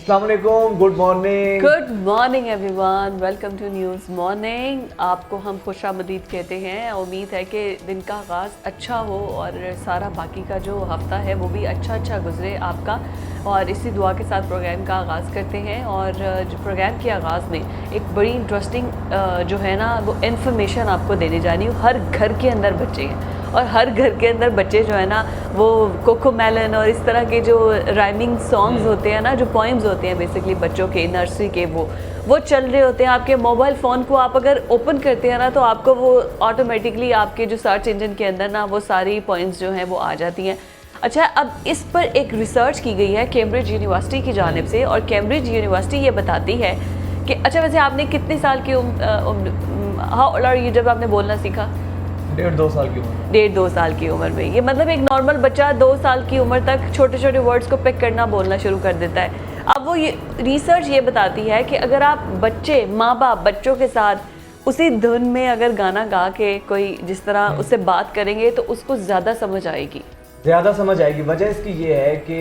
अस्सलाम वालेकुम, good morning. Good morning everyone, welcome to News Morning. आपको हम खुशामदीद कहते हैं। उम्मीद है कि दिन का आगाज़ अच्छा हो और सारा बाकी का जो हफ्ता है वो भी अच्छा गुजरे आपका। और इसी दुआ के साथ प्रोग्राम का आगाज़ करते हैं। और जो प्रोग्राम के आगाज़ में एक बड़ी इंटरेस्टिंग जो है ना वो इन्फॉर्मेशन आपको देने जानी हूँ। हर घर के अंदर बच्चे हैं और हर घर के अंदर बच्चे जो है ना वो कोकोमेलन और इस तरह के जो राइमिंग सॉन्ग्स होते हैं ना, जो पोइम्स होते हैं बेसिकली बच्चों के नर्सरी के, वो चल रहे होते हैं। आपके मोबाइल फ़ोन को आप अगर ओपन करते हैं ना तो आपको वो ऑटोमेटिकली आपके जो सर्च इंजन के अंदर ना वो सारी पोइम्स जो हैं वो आ जाती हैं। अच्छा, अब इस पर एक रिसर्च की गई है कैम्ब्रिज यूनिवर्सिटी की जानिब से, और कैम्ब्रिज यूनिवर्सिटी ये बताती है कि अच्छा वैसे आपने कितने साल की हाउ ओल्ड आर यू जब आपने बोलना सीखा? 1.5-2 साल की उम्र। 1.5-2 साल की उम्र में। ये मतलब एक नॉर्मल बच्चा 2 साल की उम्र तक छोटे छोटे वर्ड्स को पिक करना, बोलना शुरू कर देता है। अब वो ये रिसर्च ये बताती है कि अगर आप बच्चे, माँ बाप बच्चों के साथ उसी धुन में अगर गाना गा के कोई जिस तरह उससे बात करेंगे तो उसको ज़्यादा समझ आएगी। वजह इसकी ये है कि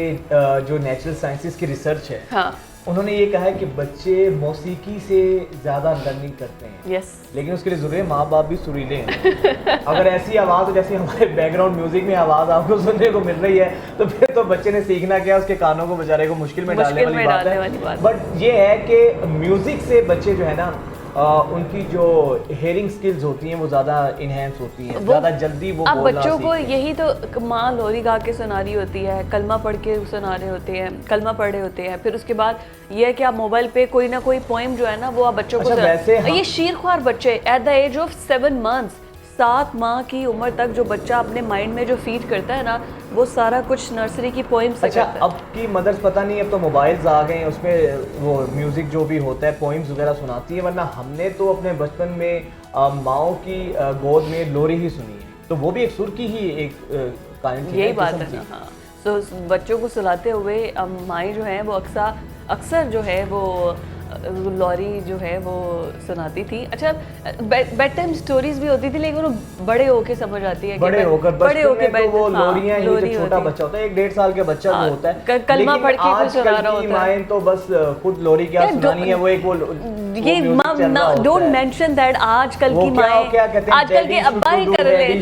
जो नेचुरल साइंसेस की रिसर्च है, हाँ, उन्होंने ये कहा है कि बच्चे मौसीकी से ज़्यादा लर्निंग करते हैं। यस। लेकिन उसके लिए ज़रूरी है माँ बाप भी सुरीले हैं। अगर ऐसी आवाज़ हो जैसी हमारे बैकग्राउंड म्यूजिक में आवाज़ आपको सुनने को मिल रही है तो फिर तो बच्चे ने सीखना क्या, उसके कानों को बेचारे को मुश्किल में डालने वाली बात है। बट ये है कि म्यूज़िक से बच्चे जो है ना उनकी जो हेयरिंग स्किल्स होती हैं वो ज़्यादा इन्हेंस होती हैं, ज़्यादा जल्दी वो अब बोलना बच्चों को सीखते हैं। यही तो माँ लोरी गा के सुना रही होती है, कलमा पढ़ के सुना रहे होते हैं, कलमा पढ़ रहे होते हैं। फिर उसके बाद ये है कि आप मोबाइल पे कोई ना कोई पोएम जो है ना वो आप बच्चों को वैसे ये शीरख्वार बच्चे at the age of 7 months, 7 माह की उम्र तक जो बच्चा अपने माइंड में जो फीड करता है ना वो सारा कुछ नर्सरी की पोइम से करता है। अब की मदर्स पता नहीं, अब तो मोबाइल्स आ गए हैं, उसमें वो म्यूजिक जो भी होता है पोइम्स वगैरह सुनाती है, वरना हमने तो अपने बचपन में माओ की गोद में लोरी ही सुनी है, तो वो भी एक सुर की ही एक कायम यही बात है ना। हाँ, तो बच्चों को सुलाते हुए माएँ जो हैं वो अक्सर जो है वो लॉरी जो है वो सुनाती थी। अच्छा, बेड टाइम स्टोरीज भी होती थी, लेकिन वो बड़े होके समझ आती है। बड़े होकर तो वो लोरियां ही, जो छोटा बच्चा होता है 1-1.5 साल के बच्चा जो होता है कलमा पढ़ के कुछ सुना रहा होता है। माएँ तो बस खुद लोरी क्या सुनानी है, वो एक वो ये डोंट मेंशन दैट। आजकल की माएँ, आजकल के अब्बा ही कर रहे हैं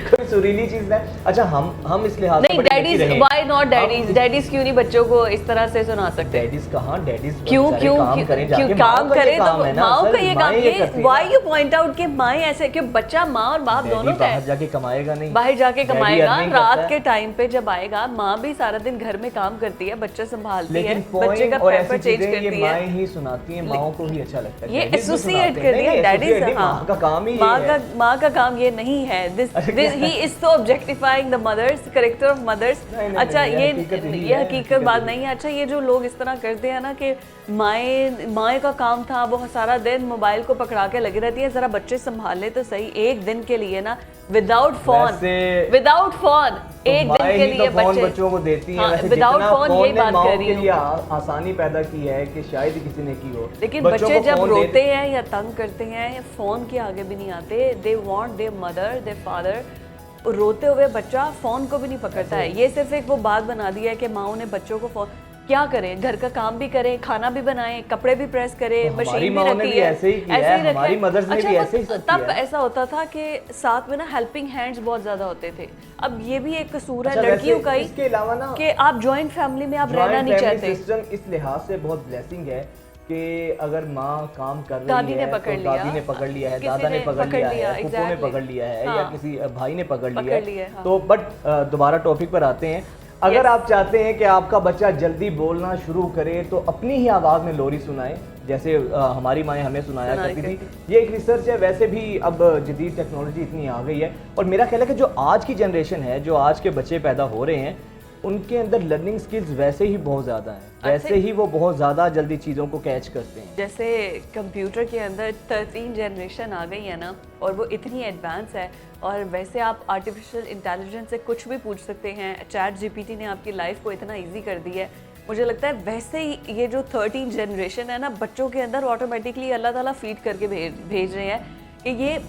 कोई सुरीली चीज है। अच्छा, हम इस लिहाज नहीं, डैडीज व्हाई नॉट डैडीज क्यों नहीं बच्चों को इस तरह से सुना सकते? डैडीज कहाँ, डैडीज क्यों काम करें तो माओ का ये काम है। व्हाई यू पॉइंट आउट कि माएँ ऐसे, कि बच्चा माँ और बाप दोनों बाहर जाके कमाएगा नहीं, बाहर जाके कमाएगा, रात के टाइम पे जब आएगा, माँ भी सारा दिन घर में काम करती है, बच्चा संभालती है, बच्चे का पैम्पर चेंज करती है, माएँ ही सुनाती हैं, माओ को ही अच्छा लगता है। ये एसोसिएट कर दिया डैडीज। माँ का काम ही माँ का काम ये नहीं है। He is so objectifying the mothers, character of mothers. अच्छा, ये हकीकत बात नहीं है। अच्छा, ये जो लोग इस तरह करते हैं ना कि माएँ का काम था वो सारा दिन मोबाइल को पकड़ा के लगी रहती है, जरा बच्चे संभाल ले तो सही एक दिन के लिए ना, विदाउट फोन एक दिन के लिए बच्चों को देती है। विदाउट फोन, यही बात कर रही हूँ। आसानी पैदा की है कि शायद ही किसी ने की हो, लेकिन बच्चे जब रोते हैं या तंग करते हैं फोन के आगे भी नहीं आते। They want there mother, their father. रोते हुए बच्चा फोन को भी नहीं पकड़ता है। ये सिर्फ एक वो बात बना दी है कि माँ ने बच्चों को फोन, क्या करें, घर का काम भी करें, खाना भी बनाएं, कपड़े भी प्रेस करें, मशीन भी रखी है, ऐसे ही हमारी मदर्स ने भी ऐसे ही किया। तब ऐसा होता था कि साथ में ना हेल्पिंग हैंड्स बहुत ज्यादा होते थे। अब ये भी एक कसूर है लड़कियों का ही, इसके अलावा ना कि आप जॉइंट फैमिली में आप रहना नहीं चाहते। सिस्टम इस लिहाज से बहुत ब्लेसिंग है कि अगर माँ काम कर रही है, दादी ने पकड़ लिया है, दादा ने पकड़ लिया है, फूफो ने पकड़ लिया है, या किसी भाई ने पकड़ लिया है, तो बट दोबारा टॉपिक पर आते हैं। अगर आप चाहते हैं कि आपका बच्चा जल्दी बोलना शुरू करे तो अपनी ही आवाज़ में लोरी सुनाएं, जैसे हमारी माएँ हमें सुनाया करती थी। ये एक रिसर्च है। वैसे भी अब जदीद टेक्नोलॉजी इतनी आ गई है, और मेरा ख्याल है कि जो आज की जनरेशन है, जो आज के बच्चे पैदा हो रहे हैं, उनके अंदर लर्निंग स्किल्स वैसे ही बहुत ज़्यादा हैं, वैसे ही वो बहुत ज़्यादा जल्दी चीज़ों को कैच करते हैं। जैसे कंप्यूटर के अंदर 13 जनरेशन आ गई है ना, और वो इतनी एडवांस है। और वैसे आप आर्टिफिशियल इंटेलिजेंस से कुछ भी पूछ सकते हैं। चैट जीपीटी ने आपकी लाइफ को इतना ईजी कर दी है। मुझे लगता है वैसे ही ये जो 13 जनरेशन है ना, बच्चों के अंदर ऑटोमेटिकली अल्लाह ताला फीड करके भेज रहे हैं कि ये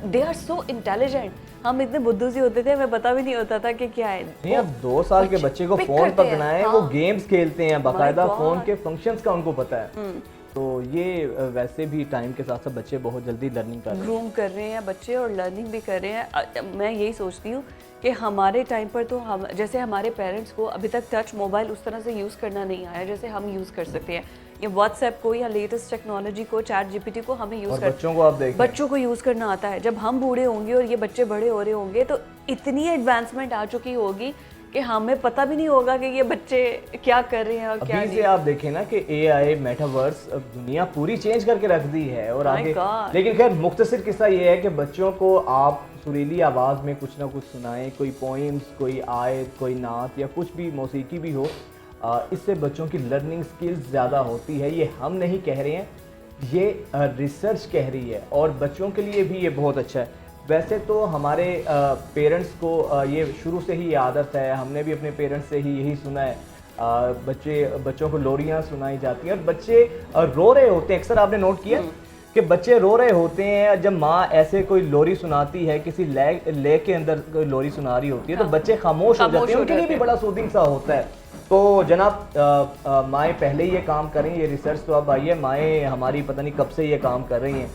दे आर सो इंटेलिजेंट। हम इतने बुद्धू से होते थे, हमें पता भी नहीं होता था कि क्या है। नहीं, अब 2 साल के बच्चे को फोन पकड़ना है, वो गेम्स खेलते हैं, बाकायदा फोन के फंक्शंस का उनको पता है। तो ये वैसे भी टाइम के साथ साथ बच्चे बहुत जल्दी लर्निंग कर रहे हैं, ग्रूम कर रहे हैं बच्चे और लर्निंग भी कर रहे हैं। मैं यही सोचती हूँ कि हमारे टाइम पर तो हम जैसे हमारे पेरेंट्स को अभी तक टच मोबाइल उस तरह से यूज़ करना नहीं आया जैसे हम यूज़ कर सकते हैं। ये व्हाट्सएप को या लेटेस्ट टेक्नोलॉजी को, चैट जीपीटी को हमें यूज़ कर, बच्चों को आप देखें, बच्चों को यूज़ करना आता है। जब हम बूढ़े होंगे और ये बच्चे बड़े हो रहे होंगे तो इतनी एडवांसमेंट आ चुकी होगी कि हमें पता भी नहीं होगा कि ये बच्चे क्या कर रहे हैं और क्या नहीं। आप देखें ना कि एआई मेटावर्स अब दुनिया पूरी चेंज करके रख दी है और आगे। लेकिन खैर मुख्तसर किस्सा ये है कि बच्चों को आप सुरीली आवाज़ में कुछ ना कुछ सुनाएं, कोई पोइम्स, कोई आयत, कोई नात या कुछ भी मौसीकी भी हो, इससे बच्चों की लर्निंग स्किल्स ज़्यादा होती है। ये हम नहीं कह रहे हैं, ये रिसर्च कह रही है और बच्चों के लिए भी ये बहुत अच्छा है। वैसे तो हमारे पेरेंट्स को ये शुरू से ही आदत है, हमने भी अपने पेरेंट्स से ही यही सुना है। बच्चों को लोरियाँ सुनाई जाती हैं और बच्चे रो रहे होते हैं। अक्सर आपने नोट किया कि बच्चे रो रहे होते हैं जब माँ ऐसे कोई लोरी सुनाती है, किसी ले के अंदर कोई लोरी सुना रही होती है, तो बच्चे खामोश हो जाते हैं। उनके लिए भी बड़ा सूदिंग सा होता है। तो जनाब माएँ पहले ही ये काम करें, ये रिसर्च तो अब आई है, माएँ हमारी पता नहीं कब से ये काम कर रही हैं।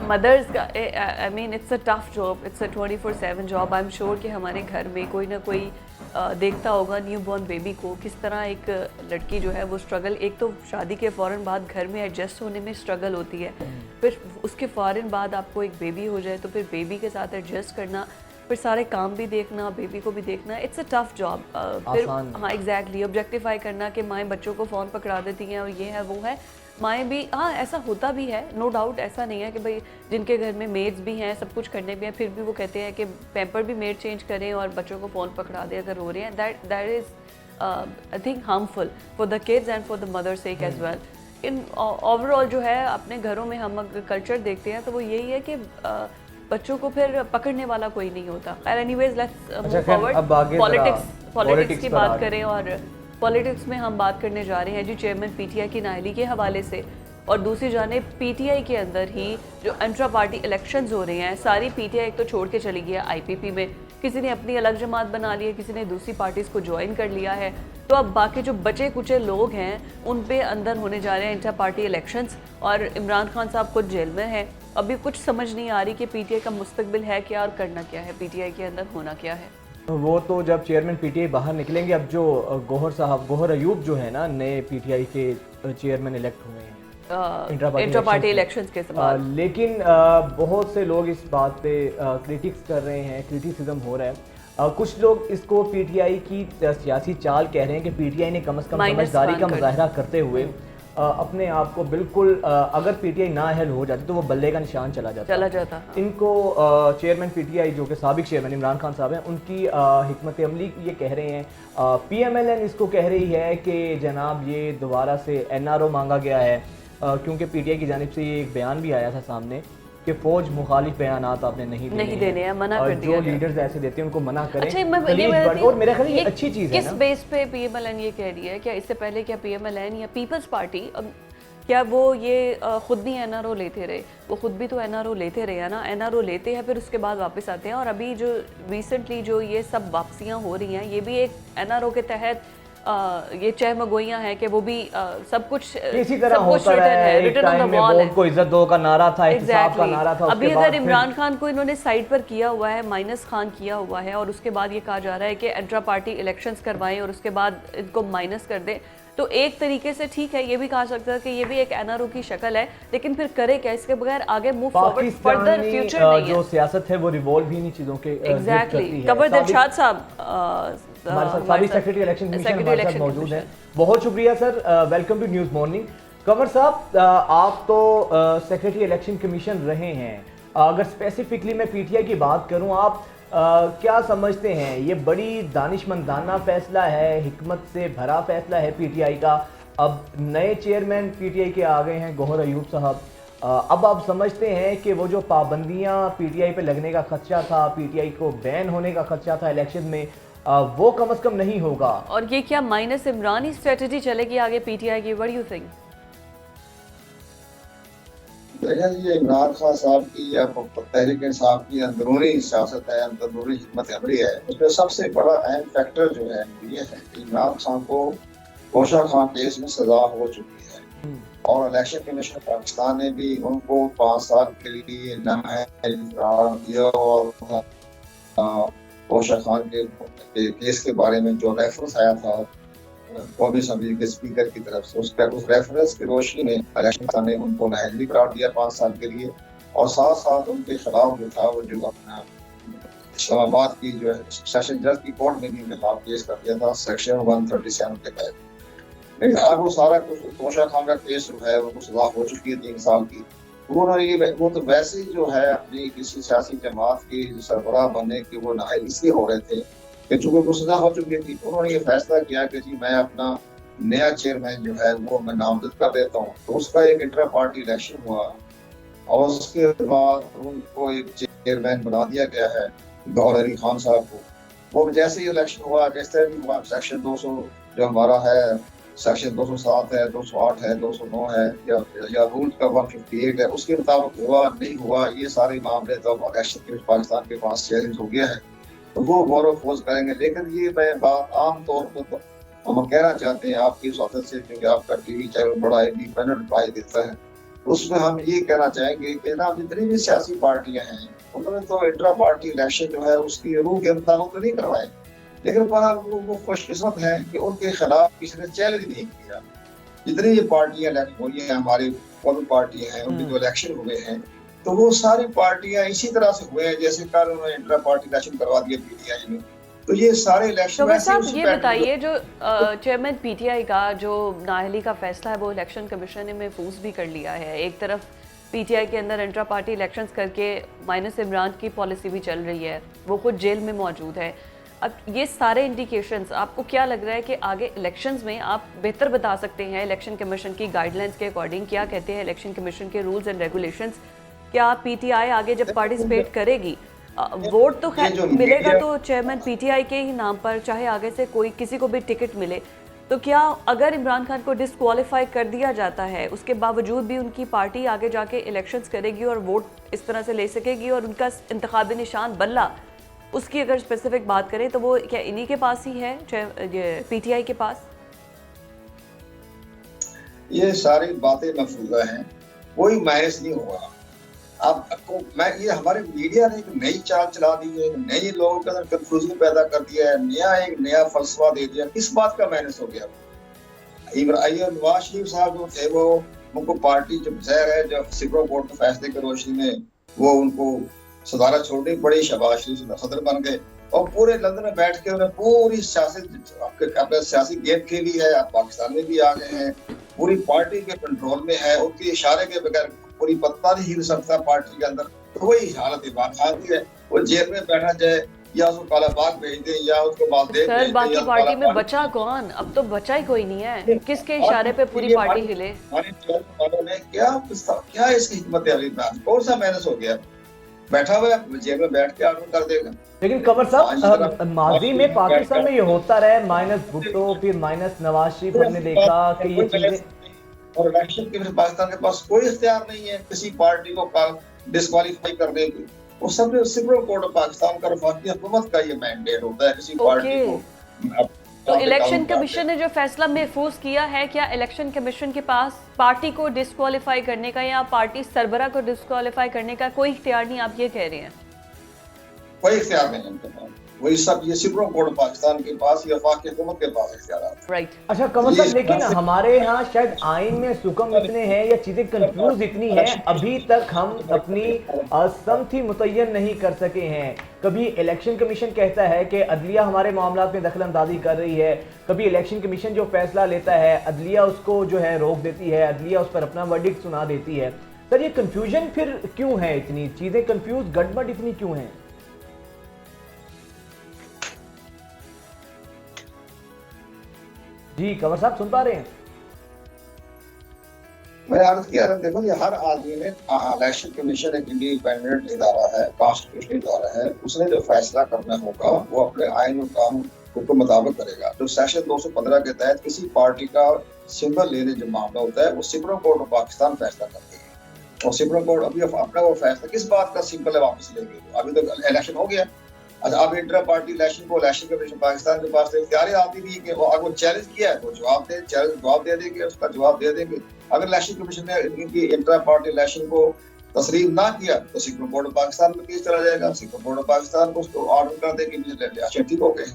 मदर्स का I mean it's a tough job, it's a 24/7 job. I am sure कि हमारे घर में कोई ना कोई देखता होगा न्यू बॉर्न बेबी को, किस तरह एक लड़की जो है वो स्ट्रगल, एक तो शादी के फ़ौरन बाद घर में एडजस्ट होने में स्ट्रगल होती है, फिर उसके फ़ौरन बाद आपको एक बेबी हो जाए तो फिर बेबी के साथ एडजस्ट करना, फिर सारे काम भी देखना, बेबी को भी देखना, इट्स अ टफ जॉब। फिर हाँ एग्जैक्टली ऑब्जेक्टिफाई करना कि माएँ बच्चों को फ़ोन पकड़ा देती हैं और ये है वो है। माएँ भी, हाँ ऐसा होता भी है, नो डाउट, ऐसा नहीं है कि भाई जिनके घर में मेड्स भी हैं, सब कुछ करने भी हैं, फिर भी वो कहते हैं कि पैम्पर भी मेड चेंज करें और बच्चों को फ़ोन पकड़ा दें अगर रो रहे हैं। That is I think harmful for the kids and for the mother sake as well. In overall जो है अपने घरों में हम अगर कल्चर देखते हैं तो वो यही है कि बच्चों को फिर पकड़ने वाला कोई नहीं होता। Anyways let's move forward. Politics की बात करें और पॉलिटिक्स में हम बात करने जा रहे हैं जी चेयरमैन पीटीआई की नाअहली के हवाले से, और दूसरी जानिब पीटीआई के अंदर ही जो इंट्रा पार्टी इलेक्शंस हो रहे हैं, सारी पीटीआई एक तो छोड़ के चली गई है आईपीपी में, किसी ने अपनी अलग जमात बना ली है, किसी ने दूसरी पार्टीज़ को ज्वाइन कर लिया है। तो अब बाकी जो बचे कुचे लोग हैं उन पे अंदर होने जा रहे हैं इंट्रा पार्टी इलेक्शंस और इमरान खान साहब खुद जेल में है। अभी कुछ समझ नहीं आ रही कि पीटीआई का मुस्तकबिल है क्या और करना क्या है, पीटीआई के अंदर होना क्या है। वो तो जब चेयरमैन पीटीआई बाहर निकलेंगे। अब जो गौहर अयूब जो है ना, नए पीटीआई के चेयरमैन इलेक्ट हुए हैं इंट्रा पार्टी इलेक्शंस के बाद, लेकिन बहुत से लोग इस बात पे क्रिटिक्स कर रहे हैं, क्रिटिसिज्म हो रहा है। कुछ लोग इसको पीटीआई की सियासी चाल कह रहे हैं कि पीटीआई ने कम से कम समझदारी का मुजाहरा करते हुए अपने आप को बिल्कुल, अगर पीटीआई ना हल हो जाती तो वो बल्ले का निशान चला जाता। इनको चेयरमैन पीटीआई जो कि साबिक चेयरमैन इमरान खान साहब हैं, उनकी हिकमत अमली ये कह रहे हैं। पीएमएलएन इसको कह रही है कि जनाब ये दोबारा से एनआरओ मांगा गया है, क्योंकि पीटीआई की जानिब से ये एक बयान भी आया था सामने कि फौज मुखालिफ बयानात आपने नहीं देने हैं, मना कर दिया। जो लीडर्स ऐसे देते हैं उनको मना करें। अच्छा, और मेरा ख्याल ये अच्छी चीज़ है। किस बेस पे पीएमएलएन ये कह रही है? क्या इससे पहले क्या पीएमएलएन या पीपल्स पार्टी, क्या वो ये खुद भी एनआरओ लेते रहे? वो खुद भी तो एनआरओ लेते रहे हैं ना, एनआरओ लेते हैं फिर उसके बाद वापस आते हैं। और अभी जो रिसेंटली जो ये सब वापसियाँ हो रही हैं, ये भी एक एनआरओ के तहत ये चहमगोइयाँ हैं कि वो भी सब कुछ इसी तरह होता है। रिटर्न ऑन द वॉल है, को इज्जत दो का नारा था, इत्तेसाब का नारा था। अभी अगर इमरान खान को इन्होंने साइड पर किया हुआ है, माइनस खान किया हुआ है, और उसके बाद ये कहा जा रहा है कि इंट्रा पार्टी इलेक्शंस करवाएं और उसके बाद इनको माइनस कर दें, तो एक तरीके से ठीक है, ये भी कहा सकता है कि ये भी एक एनआरओ की शक्ल है, लेकिन फिर करे क्या? इसके बगैर आगे मूव फॉरवर्ड फर्दर फ्यूचर नहीं है। जो सियासत है वो रिवॉल्व ही नहीं चीजों के एग्जैक्टली। कबर दिलशाद साहब हमारे साथ साबिक सेक्रेटरी इलेक्शन कमीशन हमारे साथ मौजूद हैं। बहुत शुक्रिया sir, welcome to News Morning. Kanwar साहब, आप तो सेक्रेटरी इलेक्शन कमीशन रहे हैं, अगर स्पेसिफिकली मैं पीटीआई की बात करूं, आप क्या समझते हैं ये बड़ी दानिशमंदाना फैसला है, हिकमत से भरा फैसला है पीटीआई का? अब नए चेयरमैन पीटीआई के आ गए हैं गौहर अयूब साहब, अब आप समझते हैं कि वो जो पाबंदियां पीटीआई पे लगने का खदशा था, पीटीआई को बैन होने का खदशा था इलेक्शन में, वो कम से कम नहीं होगा? और ये क्या माइनस इमरान ही स्ट्रेटजी चलेगी आगे पीटीआई की? What do you think? देखिए ये इमरान खान साहब की या तहरीक इंसाफ की अंदरूनी सियासत है, अंदरूनी हिकमत अमली है, उसमें सबसे बड़ा अहम फैक्टर जो है ये है कि इमरान खान को तोशा खान केस में सजा हो चुकी है और इलेक्शन कमीशन पाकिस्तान ने भी उनको 5 साल के लिए नाअहल करार दिया और तोशा खान के केस के बारे में जो रेफरेंस आया था कौमी असम्बली के स्पीकर की तरफ से, उस रेफरेंस की रोशनी में इलेक्शन ने उनको नाअहल भी करार दिया 5 साल के लिए और साथ साथ उनके खिलाफ जो था वो जो अपना इस्लामाबाद की जो है सेशन जज की कोर्ट में भी उनके खिलाफ केस कर दिया था सेक्शन 137 के तहत। लेकिन अब वो सारा कुछ तोशा खान का केस जो है उनको सजा हो चुकी है 3 साल की। उन्होंने वो तो वैसे ही जो है अपनी किसी सियासी जमात की सरबराह बनने के वो नाअहल इसलिए हो रहे थे कि चूंकि वो सजा हो चुकी थी, उन्होंने ये फैसला किया कि जी मैं अपना नया चेयरमैन जो है वो मैं नामजद कर देता हूँ। तो उसका एक इंटर पार्टी इलेक्शन हुआ और उसके बाद उनको एक चेयरमैन बना दिया गया है गौहर अली खान साहब को। वो जैसे ही इलेक्शन हुआ जिस तरह भी हुआ सेक्शन 200 जो हमारा है, सेक्शन 207 है, 208 है, 209 है या रूल का 158 है, उसके मुताबिक हुआ नहीं हुआ ये सारे मामले तो इलेक्शन के पाकिस्तान के पास चैलेंज हो गया है तो वो गौर खोज करेंगे। लेकिन ये मैं बात आम तौर पर हम कहना चाहते हैं आपकी स्वागत से, क्योंकि आपका टीवी चैनल बड़ा इंडिपेंडेंट रिप्लाई देता है, उसमें हम ये कहना चाहेंगे कि ना जितनी भी सियासी पार्टियां हैं उन्होंने तो इंट्रा पार्टी इलेक्शन जो है उसकी रूह के मुताबिक तो नहीं करवाए, लेकिन वो खुशकिस्मत है कि उनके खिलाफ किसी ने चैलेंज नहीं किया। जितनी ये पार्टियां इलेक्ट हुई हैं, हमारी कौमी पार्टियां हैं, उनके जो इलेक्शन हुए हैं तो वो सारी पार्टियां इसी तरह से हुए हैं जैसे कल उन्होंने इंट्रा पार्टी इलेक्शन करवा दिया पीटीआई में। तो ये सारे इलेक्शन ये बताइए जो चेयरमैन पीटीआई का जो नाअहली का फैसला है वो इलेक्शन कमीशन ने महफूज भी कर लिया है। एक तरफ पीटीआई के अंदर इंट्रा पार्टी इलेक्शंस करके माइनस इमरान की पॉलिसी भी चल रही है, वो खुद जेल में मौजूद है। अब ये सारे इंडिकेशंस आपको क्या लग रहा है कि आगे इलेक्शंस में आप बेहतर बता सकते हैं इलेक्शन कमीशन की गाइडलाइंस के अकॉर्डिंग क्या कहते हैं इलेक्शन कमीशन के रूल्स एंड रेगुलेशंस? क्या पीटीआई आगे जब पार्टिसिपेट करेगी वोट तो खैर मिलेगा तो चेयरमैन पीटीआई के ही नाम पर, चाहे आगे से कोई किसी को भी टिकट मिले, तो क्या अगर इमरान खान को डिस्क्वालीफाई कर दिया जाता है उसके बावजूद भी उनकी पार्टी आगे जाके इलेक्शंस करेगी और वोट इस तरह से ले सकेगी और उनका इंतखाबी निशान बल्ला, उसकी अगर स्पेसिफिक बात करें तो वो क्या इन्हीं के पास ही है पीटीआई के पास? ये सारी बातें महफूजा हैं, कोई मायस नहीं हुआ। अब मैं ये हमारे मीडिया ने एक नई चाल चला दी है, नई लोगों के अंदर कंफ्यूजन पैदा कर दिया है, एक नया फलसफा दे दिया। किस बात का माइनस हो गया? नवाज शरीफ साहब जो थे वो उनको पार्टी जो जहर है जो सुप्रीम कोर्ट के फैसले की रोशनी में वो उनको सदारत छोड़नी पड़ी, शहबाज शरीफ सदर बन गए और पूरे लंदन में बैठ के उन्हें पूरी अपने सियासी गेम खेली है। आप पाकिस्तान में भी आ गए हैं, पूरी पार्टी के कंट्रोल में है, उनके इशारे के बगैर पूरी पत्ता नहीं हिल सकता पार्टी के अंदर। तो वही हालत इमरान खान की है, वो जेल में बैठा जाए या उसको काला बाग भेज दे या उसको मालदीव भेज दे। बाकी पार्टी में बचा कौन? अब तो बचा ही कोई नहीं है, किसके इशारे पे पूरी पार्टी हिले? क्या इसकी हिकमत है? कौन सा माइनस हो गया? बैठा हुआ जेल में बैठ के आर्डर कर देगा। लेकिन कमर साहब माजी में पाकिस्तान में ये होता रहा, माइनस भुट्टो फिर माइनस नवाज शरीफ, हमने देखा कि ये चीजें और इलेक्शन के पाकिस्तान के पास कोई इख्तियार नहीं है किसी पार्टी को डिस्क्वालीफाई करने की। वो सब सुप्रीम कोर्ट ऑफ पाकिस्तान का वफाकी हुकूमत का ये मैंडेट होता है किसी पार्टी को। तो इलेक्शन कमीशन ने जो फैसला महफूज किया है, क्या इलेक्शन कमीशन के पास पार्टी को डिस्क्वालीफाई करने का या पार्टी सरबरा को डिस्क्वालीफाई करने का कोई इख्तियार नहीं, आप ये कह रहे हैं? कोई इख्तियार नहीं उनके पास, वही सब ये सुप्रीम कोर्ट ऑफ पाकिस्तान के पास या वफाकी हुकूमत के पास इख्तियार। राइट। अच्छा कमर साहब, लेकिन हमारे यहाँ शायद आइन में सुकम इतने हैं या चीजें कंफ्यूज इतनी हैं, अभी तक हम अपनी असमति मुतय्यन नहीं कर सके हैं। कभी इलेक्शन कमीशन कहता है कि अदलिया हमारे मामलात में दखल अंदाजी कर रही है, कभी इलेक्शन कमीशन जो फैसला लेता है अदलिया उसको जो है रोक देती है, अदलिया उस पर अपना वर्डिक्ट सुना देती है। सर ये कंफ्यूजन फिर क्यों है? इतनी चीजें कंफ्यूज गड़बड़ इतनी क्यों है? जी कमर साहब सुन पा रहे हैं? मैं अर्ज किया देखो ये हर आदमी ने इलेक्शन कमीशन एक इंडिपेंडेंट इदारा है, कॉन्स्टिट्यूशनल इदारा है, उसने जो फैसला करना होगा वो अपने आइन और कानून के मुताबिक करेगा। तो सेक्शन 215 के तहत किसी पार्टी का सिंबल लेने जो मामला होता है वो सुप्रीम कोर्ट ऑफ पाकिस्तान फैसला करती है और सुप्रीम कोर्ट अभी अपना वो फैसला किस बात का सिंपल है वापस लेंगे? अभी तो इलेक्शन हो गया। अच्छा, अब इंटर पार्टी इलेक्शन को इलेक्शन कमीशन पाकिस्तान के पास इख्तियार आती नहीं कि वो अगर चैलेंज किया है तो जवाब दे देंगे, उसका जवाब दे देंगे। अगर इलेक्शन कमीशन ने इनकी इंटर पार्टी इलेक्शन को तस्लीम ना किया तो सुप्रीम कोर्ट ऑफ पाकिस्तान में केस चला जाएगा। सुप्रीम कोर्ट ऑफ पाकिस्तान को उसको ऑर्डर कर दे कि इलेक्शन ठीक हो गए।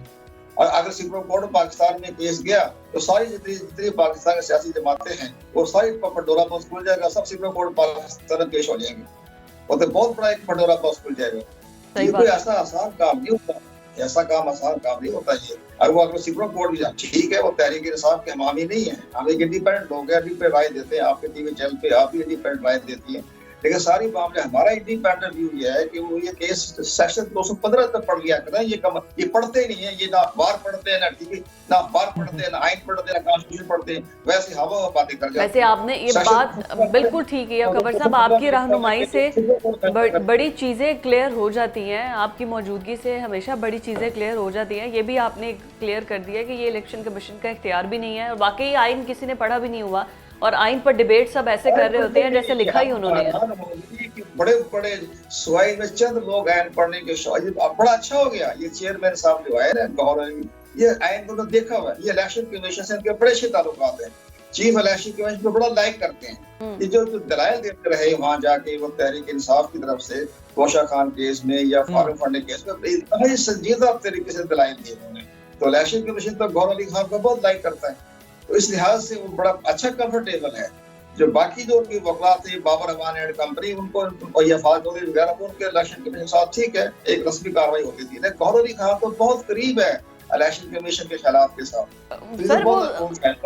और अगर सुप्रीम कोर्ट ऑफ पाकिस्तान में केस गया तो सारी जितनी पाकिस्तान की सियासी जमातें हैं वो सारी पंडोरा बॉक्स खुल जाएगा, सब सुप्रीम कोर्ट पाकिस्तान में पेश हो जाएंगे। वो तो बहुत बड़ा एक पंडोरा बॉक्स खुल जाएगा। ये कोई ऐसा आसान काम नहीं होता, ऐसा काम आसान काम नहीं होता ये। अगर सुप्रीम कोर्ट भी ठीक है, वो तहरीक इंसाफ के हमामी नहीं है, हम एक इंडिपेंडेंट लोग हैं, पे राय देते हैं, आपके टीवी चैनल पे आप भी इंडिपेंडेंट राय देती हैं, लेकिन सारी मामले हमारा इंडिपेंडेंट व्यू ये है कि वो ये केस सेक्शन 215 तक पढ़ लिया करें। ये पढ़ते नहीं है, ये ना अखबार पढ़ते हैं, ना टीवी, ना अखबार पढ़ते हैं, ना आइन पढ़ते हैं, ना कॉन्स्टिट्यूशन पढ़ते हैं, वैसे हवा बातें कर जाते हैं। वैसे आपने ये बात बिल्कुल ठीक है खबर साहब, आपकी रहनुमाई से बड़ी चीज़ें क्लियर हो जाती हैं, आपकी मौजूदगी से हमेशा बड़ी चीज़ें क्लियर हो जाती हैं। ये भी आपने क्लियर कर दिया कि ये इलेक्शन कमीशन का इख्तियार भी नहीं है, और वाकई आइन किसी ने पढ़ा भी नहीं हुआ, और आइन पर डिबेट सब ऐसे कर रहे होते हैं जैसे लिखा ही उन्होंने। बड़े बड़े सुवाई में चंद लोग आइन पढ़ने के शौक, बड़ा अच्छा हो गया ये चेयरमैन साहब जो आए ना गवर्नर, ये आइन को देखा हुआ, ये इलेक्शन कमीशन से इनके बड़े अच्छे ताल्लुकात हैं, चीफ इलेक्शन कमीशन को बड़ा लाइक करते हैं। ये जो दलाइल देते रहे वहां जाके वो तहरीक इंसाफ की तरफ से तोशा खान केस में या फारूक फंडे केस में इतना संजीदा तरीके से दलाइल दिए उन्होंने, तो इलेक्शन कमीशन तो गवर्नर अली खान को बहुत लाइक करता है। तो इस लिहाज से वो बड़ा अच्छा कंफर्टेबल है। जो बाकी जो उनकी वकला थे, बाबर अमान एंड कंपनी, उनको या फाजोली वगैरह, उनके इलेक्शन कमीशन साथ ठीक है, एक रस्मी कार्रवाई होती थी, लेकिन गवर्नर अली खान तो बहुत करीब है इलेक्शन कमीशन के खिलाफ के साथ। सर वो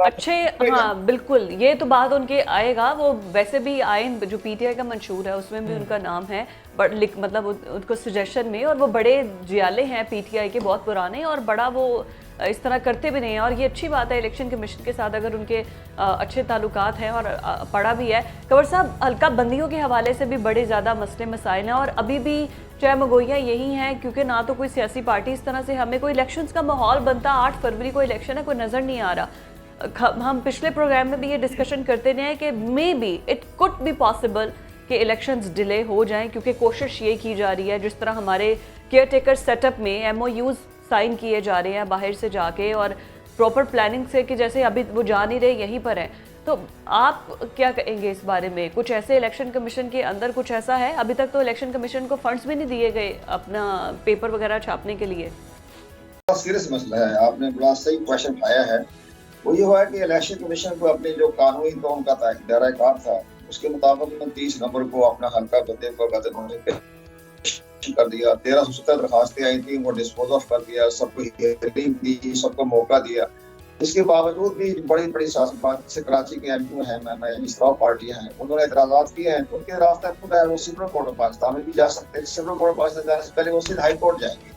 अच्छे, हाँ बिल्कुल, ये तो बात उनके आएगा। वो वैसे भी आइन जो पीटीआई का मंशूर है उसमें भी उनका नाम है, मतलब उनको सजेशन में, और वो बड़े जियाले हैं पीटीआई के, बहुत पुराने, और बड़ा वो इस तरह करते भी नहीं है। और ये अच्छी बात है इलेक्शन कमीशन के साथ अगर उनके अच्छे ताल्लुकात हैं और पड़ा भी है। कंवर साहब, हल्का बंदियों के हवाले से भी बड़े ज़्यादा मसले मसाइल हैं, और अभी भी चहमगोइयाँ यही हैं, क्योंकि ना तो कोई सियासी पार्टी इस तरह से, हमें कोई इलेक्शंस का माहौल बनता, 8 फरवरी को इलेक्शन है, कोई नज़र नहीं आ रहा। हम पिछले प्रोग्राम में भी ये डिस्कशन करते रहे हैं कि may be it could be possible कि इलेक्शंस डिले हो जाएं, क्योंकि कोशिश ये की जा रही है, जिस तरह हमारे केयर टेकर सेटअप में MOUs साइन किए जा रहे हैं बाहर से जाके, और प्रॉपर प्लानिंग से, कि जैसे अभी वो जा नहीं रहे, यहीं पर है। तो आप क्या कहेंगे इस बारे में? कुछ ऐसे इलेक्शन कमीशन के अंदर कुछ ऐसा है? अभी तक तो इलेक्शन कमीशन को फंड्स भी नहीं दिए गए अपना पेपर वगैरह छापने के लिए। सीरियस मसला है, आपने बड़ा सही क्वेश्चन उठाया है। वो ये हुआ कि इलेक्शन कमीशन को अपने जो कानूनी तो उनका दायरा कार था, उसके मुताबिक 30 नवंबर को अपना हल्का बदले को कर दिया। 1370 दरखास्तें आई थी, वो डिस्पोज ऑफ कर दिया, सबको हियरिंग दी, सबको मौका दिया। इसके बावजूद भी बड़ी बड़ी सियासी पार्टी से कराची के MP हैं, इस्लाह पार्टियां हैं, उन्होंने एतराज़ात किए हैं। उनके रास्ते खुद है, वो सुप्रीम कोर्ट ऑफ पाकिस्तान में भी जा सकते हैं। सुप्रीम कोर्ट ऑफ पाकिस्तान जाने से पहले वो सीधे हाई कोर्ट जाएंगे।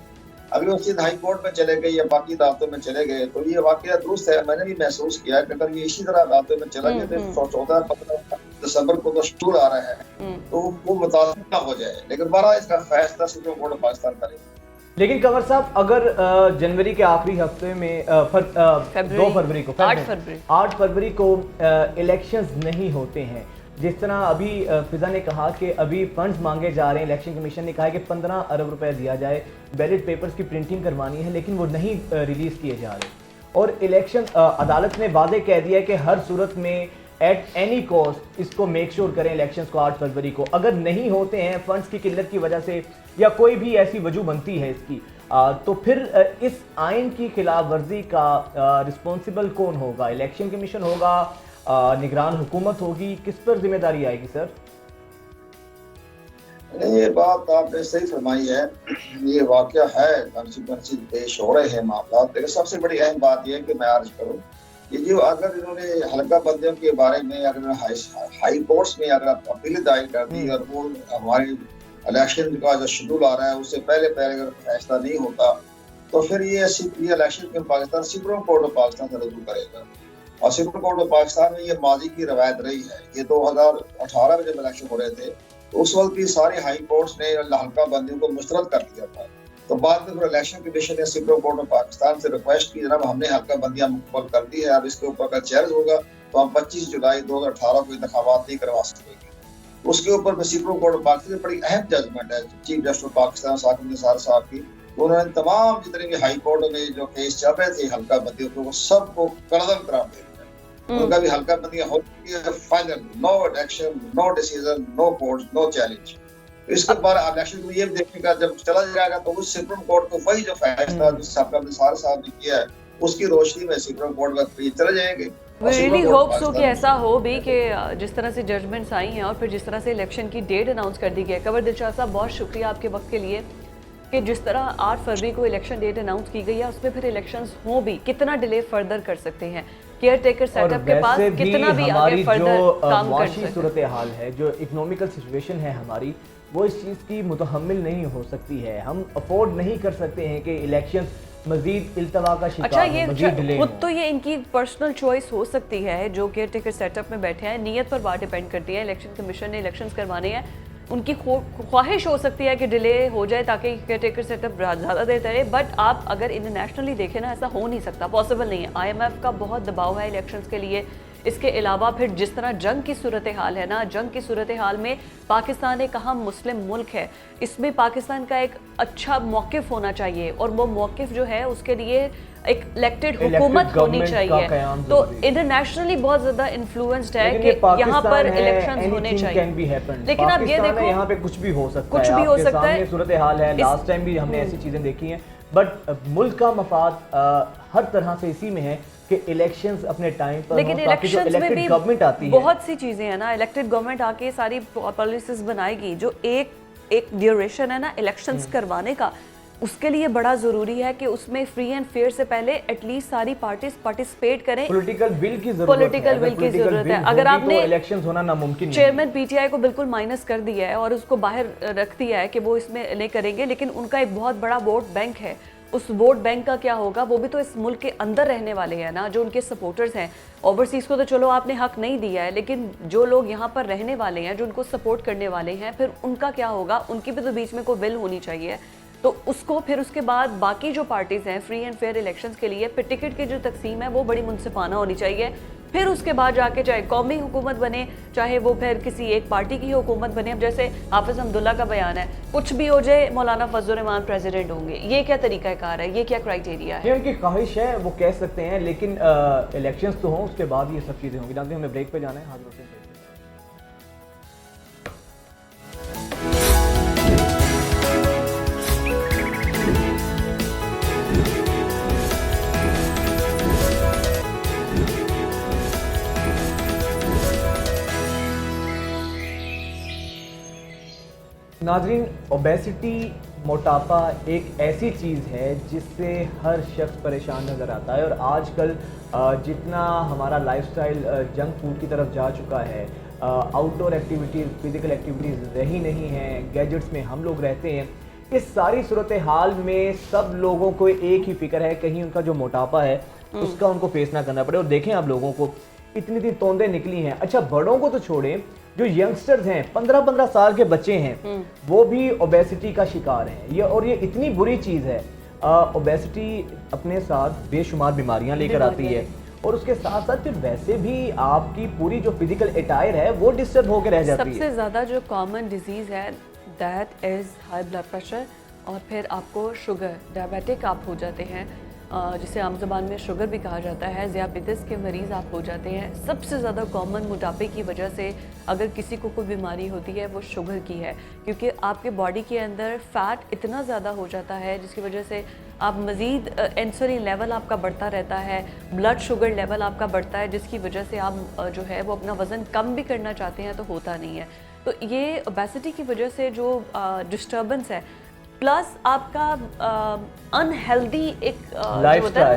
अगर वो सीधे हाई कोर्ट में चले गए या बाकी अदालतों में चले गए तो ये वाकया दुरुस्त है। मैंने भी महसूस किया कि अगर ये इसी तरह अदालतों में चला गया तो 14-15 दिसंबर को तो शेड्यूल आ रहा है तो वो मुताबिक ना हो जाए, लेकिन बड़ा इसका फैसला सुप्रीम कोर्ट ऑफ पाकिस्तान करेगा। लेकिन कंवर साहब, अगर जनवरी के आखिरी हफ्ते में 2 फरवरी को 8 फरवरी को इलेक्शंस नहीं होते हैं, जिस तरह अभी फिजा ने कहा कि अभी फंड्स मांगे जा रहे हैं, इलेक्शन कमीशन ने कहा है कि 15 अरब रुपए दिया जाए, बैलेट पेपर्स की प्रिंटिंग करवानी है, लेकिन वो नहीं रिलीज किए जा रहे। और इलेक्शन अदालत ने वादे कह दिया है कि हर सूरत में एट एनी कॉस्ट इसको मेक श्योर करें इलेक्शंस को 8 फरवरी को। अगर नहीं होते हैं फंड्स की किल्लत की वजह से या कोई भी ऐसी वजह बनती है इसकी, तो फिर इस आइन की खिलाफ वर्जी का रिस्पॉन्सिबल कौन होगा? इलेक्शन कमीशन होगा, निगरान हुकूमत होगी, किस पर जिम्मेदारी आएगी सर? ये बात आपने सही फरमाई है, ये वाकया है, कंसिक्वेंसेस पेश हो रहे हैं मामला। लेकिन सबसे बड़ी अहम बात यह है कि मैं अर्ज करूँ कि जो अगर इन्होंने हल्का बंदियों के बारे में अगर हाई कोर्ट्स में अगर अपील दायर कर दी और वो हमारे इलेक्शन का जो शेड्यूल आ रहा है उससे पहले अगर फैसला नहीं होता तो फिर ये इलेक्शन के Pakistan supreme court of Pakistan से रजू करेगा। और सुप्रीम कोर्ट ऑफ पाकिस्तान में ये माजी की रवायत रही है। ये 2018 में जब इलेक्शन हो रहे थे तो उस वक्त भी सारे हाई कोर्ट्स ने हल्का बंदियों को मुस्तरद कर दिया था। तो बाद में इलेक्शन कमीशन ने सुप्रीम कोर्ट ऑफ पाकिस्तान से रिक्वेस्ट की, जनाब हमने हल्का बंदियां मुकम्मल कर दी है, अब इसके ऊपर का चैलेंज होगा तो हम 25 जुलाई 2018 को इंतखाबात नहीं करवा सकेंगे। उसके ऊपर सुप्रीम कोर्ट पाकिस्तान बड़ी अहम जजमेंट है chief justice of Pakistan Saqib Nisar साहब की। उन्होंने तमाम जितने भी हाई कोर्ट में जो केस चल रहे थे हल्का बंदियों के, वो सबको कलदम करार दे दिया। उनका भी हल्का बंदियां हो चुकी है final, no action, no decision, no court, no challenge. इसके बाद इलेक्शन को ये देखने का जब चला जाएगा तो उस सुप्रीम कोर्ट को वही जो फैसला जो साकिब निसार साहब ने किया है उसकी रोशनी में सुप्रीम कोर्ट में चले जाएंगे। We really hope so कि ऐसा हो भी कि जिस तरह से जजमेंट्स आई हैं और फिर जिस तरह से इलेक्शन की डेट अनाउंस कर दी गई है। कवर दिलशाद साहब, बहुत शुक्रिया आपके वक्त के लिए कि जिस तरह 8 फरवरी को इलेक्शन डेट अनाउंस की गई है उसमें फिर इलेक्शंस हों भी, कितना डिले फर्दर कर सकते हैं, केयर टेकर सेटअप के पास कितना भी आगे फर्दर काम कर सकते हैं। सूरत हाल है, जो इकोनॉमिकल सिचुएशन है हमारी, वो इस चीज़ की मुतहम्मिल नहीं हो सकती है। हम अफोर्ड नहीं कर सकते हैं कि इलेक्शन मजीद इल्तवा का शिकार अच्छा, ये डिले खुद तो ये इनकी पर्सनल चॉइस हो सकती है जो केयर टेकर सेटअप में बैठे हैं, नीयत पर बात डिपेंड करती है। इलेक्शन कमीशन ने इलेक्शंस करवाने हैं, उनकी ख्वाहिश हो सकती है कि डिले हो जाए ताकि केयर टेकर सेटअप ज़्यादा देर रहे, बट आप अगर इंटरनेशनली देखें ना, ऐसा हो नहीं सकता, पॉसिबल नहीं है। IMF का बहुत दबाव है इलेक्शंस के लिए। इसके अलावा फिर जिस तरह जंग की सूरत हाल है ना, जंग की सूरत हाल में पाकिस्तान एक अहम मुस्लिम मुल्क है, इसमें पाकिस्तान का एक अच्छा मौक़िफ़ होना चाहिए और वो मौक़िफ़ जो है उसके लिए एक इलेक्टेड हुकूमत होनी चाहिए। तो इंटरनेशनली बहुत ज़्यादा इन्फ्लुएंस्ड है कि यहाँ पर इलेक्शंस होने चाहिए। लेकिन अब ये देखो, यहाँ पे कुछ भी हो सकता है, कुछ भी हो सकता है। सूरत हाल है, लास्ट टाइम भी हमने ऐसी चीज़ें देखी हैं, बट मुल्क का मफाद हर तरह से इसी में है कि इलेक्शंस अपने टाइम पर, लेकिन इलेक्शंस में भी गवर्नमेंट आती है, बहुत सी चीज़ें हैं ना, इलेक्टेड गवर्नमेंट आके सारी पॉलिसीज बनाएगी। जो एक ड्यूरेशन है ना इलेक्शंस करवाने का, उसके लिए बड़ा ज़रूरी है कि उसमें फ्री एंड फेयर से पहले एटलीस्ट सारी पार्टीज पार्टिसिपेट करें। पॉलिटिकल विल की ज़रूरत है। अगर आपने इलेक्शंस होना नामुमकिन है। चेयरमैन PTI को बिल्कुल माइनस कर दिया है और उसको बाहर रख दिया है कि वो इसमें नहीं करेंगे, लेकिन उनका एक बहुत बड़ा वोट बैंक है। उस वोट बैंक का क्या होगा? वो भी तो इस मुल्क के अंदर रहने वाले हैं ना, जो उनके सपोर्टर्स हैं। ओवरसीज़ को तो चलो आपने हक नहीं दिया है, लेकिन जो लोग यहाँ पर रहने वाले हैं, जो उनको सपोर्ट करने वाले हैं, फिर उनका क्या होगा? उनकी भी तो बीच में कोई विल होनी चाहिए। तो उसको फिर उसके बाद बाकी जो पार्टीज़ हैं फ्री एंड फेयर इलेक्शंस के लिए, फिर टिकट की जो तकसीम है वो बड़ी मुनसिफाना होनी चाहिए। फिर उसके बाद जाके चाहे कौमी हुकूमत बने, चाहे वो फिर किसी एक पार्टी की हुकूमत बने। अब जैसे हाफिज़ अब्दुल्ला का बयान है, कुछ भी हो जाए मौलाना फजल रहमान प्रेसिडेंट होंगे, ये क्या तरीक़ाकार है? ये क्या क्राइटेरिया है? ये उनकी ख्वाहिश है, वो कह सकते हैं, लेकिन इलेक्शंस तो हों, उसके बाद ये सब चीज़ें होंगी। जानते हैं हमें ब्रेक पे जाना है। हाजिर होते हैं। नाज़रीन, ओबेसिटी, मोटापा एक ऐसी चीज़ है जिससे हर शख्स परेशान नज़र आता है। और आजकल जितना हमारा लाइफस्टाइल जंक फूड की तरफ जा चुका है, आउटडोर एक्टिविटीज़, फिज़िकल एक्टिविटीज़ रही नहीं हैं, गैजेट्स में हम लोग रहते हैं। इस सारी सूरत हाल में सब लोगों को एक ही फ़िक्र है, कहीं उनका जो मोटापा है उसका उनको फेस ना करना पड़े। और देखें आप लोगों को इतनी तोंदें निकली हैं। अच्छा, बड़ों को तो छोड़ें, जो यंगस्टर्स हैं, 15-15 साल के बच्चे हैं, वो भी ओबेसिटी का शिकार हैं। ये इतनी बुरी चीज़ है। ओबेसिटी अपने साथ बेशुमार बीमारियां लेकर आती है, और उसके साथ साथ फिर वैसे भी आपकी पूरी जो फिजिकल अटायर है वो डिस्टर्ब होकर रह जाती है। सबसे ज़्यादा जो कॉमन डिजीज़ है that is high blood pressure, और फिर आपको शुगर, डायबिटिक आप हो जाते हैं, जिसे आम ज़बान में शुगर भी कहा जाता है, ज़ियाबितिस के मरीज़ आप हो जाते हैं। सबसे ज़्यादा कॉमन मोटापे की वजह से अगर किसी को कोई बीमारी होती है वो शुगर की है, क्योंकि आपके बॉडी के अंदर फ़ैट इतना ज़्यादा हो जाता है जिसकी वजह से आप मज़ीद इंसुलिन लेवल आपका बढ़ता रहता है, ब्लड शुगर लेवल आपका बढ़ता है, जिसकी वजह से आप जो है वो अपना वज़न कम भी करना चाहते हैं तो होता नहीं है। तो ये ओबेसिटी की वजह से जो डिस्टर्बेंस है, प्लस आपका अनहेल्दी एक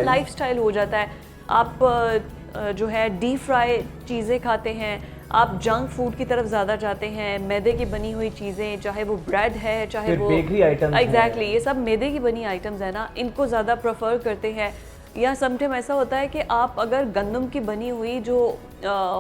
लाइफस्टाइल हो जाता है। आप जो है डीप फ्राई चीज़ें खाते हैं, आप जंक फूड की तरफ ज़्यादा जाते हैं, मैदे की बनी हुई चीज़ें, चाहे वो ब्रेड है, चाहे वो बेकरी आइटम्स, एग्जैक्टली ये सब मैदे की बनी आइटम्स है ना, इनको ज़्यादा प्रेफर करते हैं। या समटाइम ऐसा होता है कि आप अगर गंदम की बनी हुई जो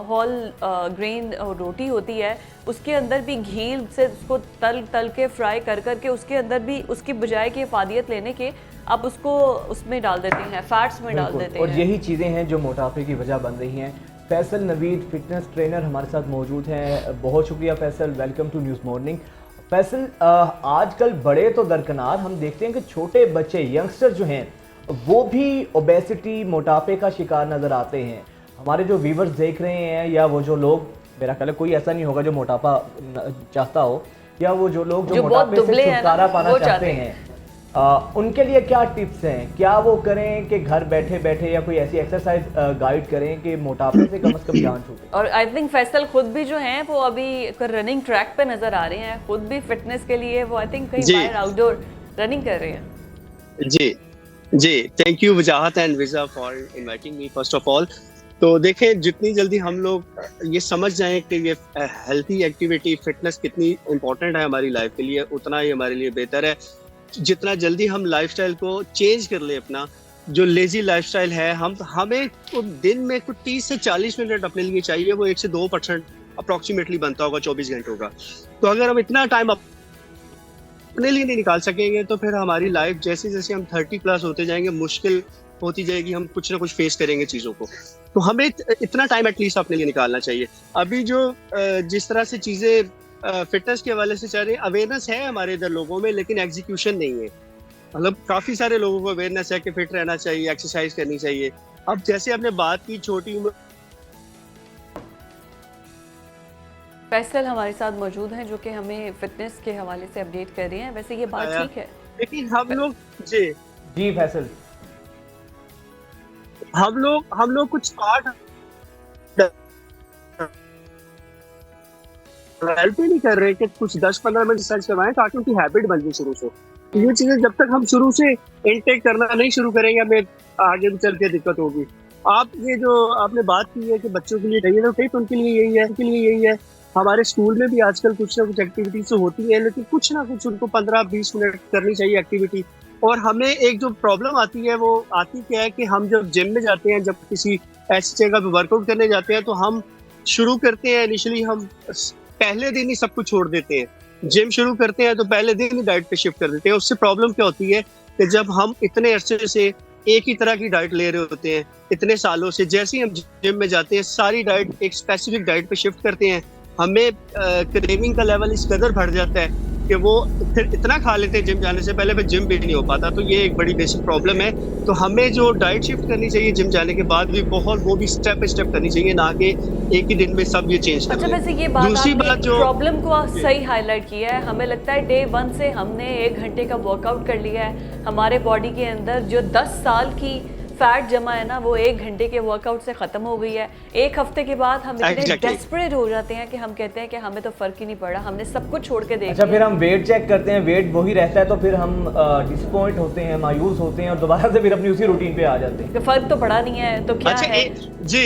होल ग्रेन रोटी होती है, उसके अंदर भी घी से उसको तल के फ्राई कर के उसके अंदर भी उसकी बजाय की इफादियत लेने के आप उसको उसमें डाल देते हैं, फैट्स में डाल देते हैं। और यही चीज़ें हैं जो मोटापे की वजह बन रही हैं। फैसल नवीद फिटनेस ट्रेनर हमारे साथ मौजूद हैं। बहुत शुक्रिया Faisal, welcome to News Morning. Faisal, आजकल बड़े तो दरकिनार हम देखते हैं कि छोटे बच्चे यंगस्टर जो हैं वो भी ओबेसिटी मोटापे का शिकार नज़र आते हैं। हमारे जो व्यूवर्स देख रहे हैं या वो जो लोग, मेरा ख्याल है कोई ऐसा नहीं होगा जो मोटापा चाहता हो, या वो जो लोग जो मोटापे से छुटकारा पाना चाहते हैं, उनके लिए क्या टिप्स हैं? क्या वो करें कि घर बैठे बैठे या कोई ऐसी एक्सरसाइज गाइड करें कि मोटापे से कम से कम जान छूटे? और आई थिंक फैसल खुद भी जो हैं वो अभी रनिंग ट्रैक पे नजर आ रहे हैं, खुद भी फिटनेस के लिए वो आई थिंक कहीं बाहर आउटडोर रनिंग कर रहे हैं। जी thank you Wajahat and visa for inviting me first of all. तो देखें, जितनी जल्दी हम लोग ये समझ जाएं कि ये हेल्थी एक्टिविटी फिटनेस कितनी इम्पोर्टेंट है हमारी लाइफ के लिए, उतना ही हमारे लिए बेहतर है। जितना जल्दी हम लाइफस्टाइल को चेंज कर ले, अपना जो लेजी लाइफस्टाइल है, हमें तो दिन में कुछ 30 से 40 मिनट अपने लिए चाहिए, वो 1 से 2% अप्रॉक्सीमेटली बनता होगा 24 घंटों का। तो अगर हम इतना टाइम अपने लिए नहीं निकाल सकेंगे तो फिर हमारी लाइफ जैसे जैसे हम 30 प्लस होते जाएंगे मुश्किल होती जाएगी, हम कुछ ना कुछ फेस करेंगे चीज़ों को। तो हमें इतना टाइम एटलीस्ट अपने लिए निकालना चाहिए। अभी जो जिस तरह से चीज़ें फिटनेस के हवाले से चल रही है, अवेयरनेस है हमारे इधर लोगों में, लेकिन एग्जीक्यूशन नहीं है। मतलब काफ़ी सारे लोगों को अवेयरनेस है कि फिट रहना चाहिए, एक्सरसाइज करनी चाहिए। अब जैसे आपने बात की छोटी उम्र, फैसल हमारे साथ मौजूद हैं जो कि हमें फिटनेस के हवाले से अपडेट कर रहे हैं। वैसे ये बात ठीक है, लेकिन हम लोग जी फैसल, हम लोग कुछ स्टार्ट हेल्प ही नहीं कर रहे कि कुछ 10-15 मिनट एक्सरसाइज करवाएं ताकि उनकी हैबिट बन जाए शुरू से। ये चीजें जब तक हम शुरू से इनटेक करना नहीं शुरू करेंगे, हमें आगे भी चल के दिक्कत होगी। आप ये जो आपने बात की है कि बच्चों के लिए चाहिए, तो टिप उनके लिए यही है। हमारे स्कूल में भी आजकल कुछ ना कुछ एक्टिविटीज तो होती है, लेकिन कुछ ना कुछ उनको 15-20 मिनट करनी चाहिए एक्टिविटी। और हमें एक जो प्रॉब्लम आती है वो आती क्या है कि हम जब जिम में जाते हैं, जब किसी ऐसी जगह पे वर्कआउट करने जाते हैं, तो हम शुरू करते हैं इनिशियली, हम पहले दिन ही सब कुछ छोड़ देते हैं। जिम शुरू करते हैं तो पहले दिन ही डाइट पे शिफ्ट कर देते हैं। उससे प्रॉब्लम क्या होती है कि जब हम इतने अरसे से एक ही तरह की डाइट ले रहे होते हैं इतने सालों से, जैसे ही हम जिम में जाते हैं सारी डाइट एक स्पेसिफिक डाइट पे शिफ्ट करते हैं, हमें क्रेविंग का लेवल इस कदर बढ़ जाता है कि वो फिर इतना खा लेते हैं जिम जाने से पहले, फिर जिम भी नहीं हो पाता। तो ये एक बड़ी बेसिक प्रॉब्लम है। तो हमें जो डाइट शिफ्ट करनी चाहिए जिम जाने के बाद भी वो भी स्टेप बाय स्टेप करनी चाहिए, ना कि एक ही दिन में सब ये चेंज कर। अच्छा, वैसे ये दूसरी बात जो प्रॉब्लम को सही हाईलाइट किया है, हमें लगता है डे 1 से हमने 1 घंटे का वर्कआउट कर लिया है। हमारे बॉडी के अंदर जो 10 साल की फैट जमा है ना, वो 1 घंटे के वर्कआउट से खत्म हो गई है। 1 हफ्ते के बाद हम इतने डेस्परेट हो जाते हैं कि हम कहते हैं कि हमें तो फर्क ही नहीं पड़ा, हमने सब कुछ छोड़ के देखा। अच्छा, फिर हम वेट चेक करते हैं, वेट वही रहता है, तो फिर हम डिसअपॉइंट होते हैं, मायूस होते हैं और दोबारा से फिर अपनी उसी रूटीन पे आ जाते हैं। फर्क तो पड़ा नहीं है तो क्या है? जी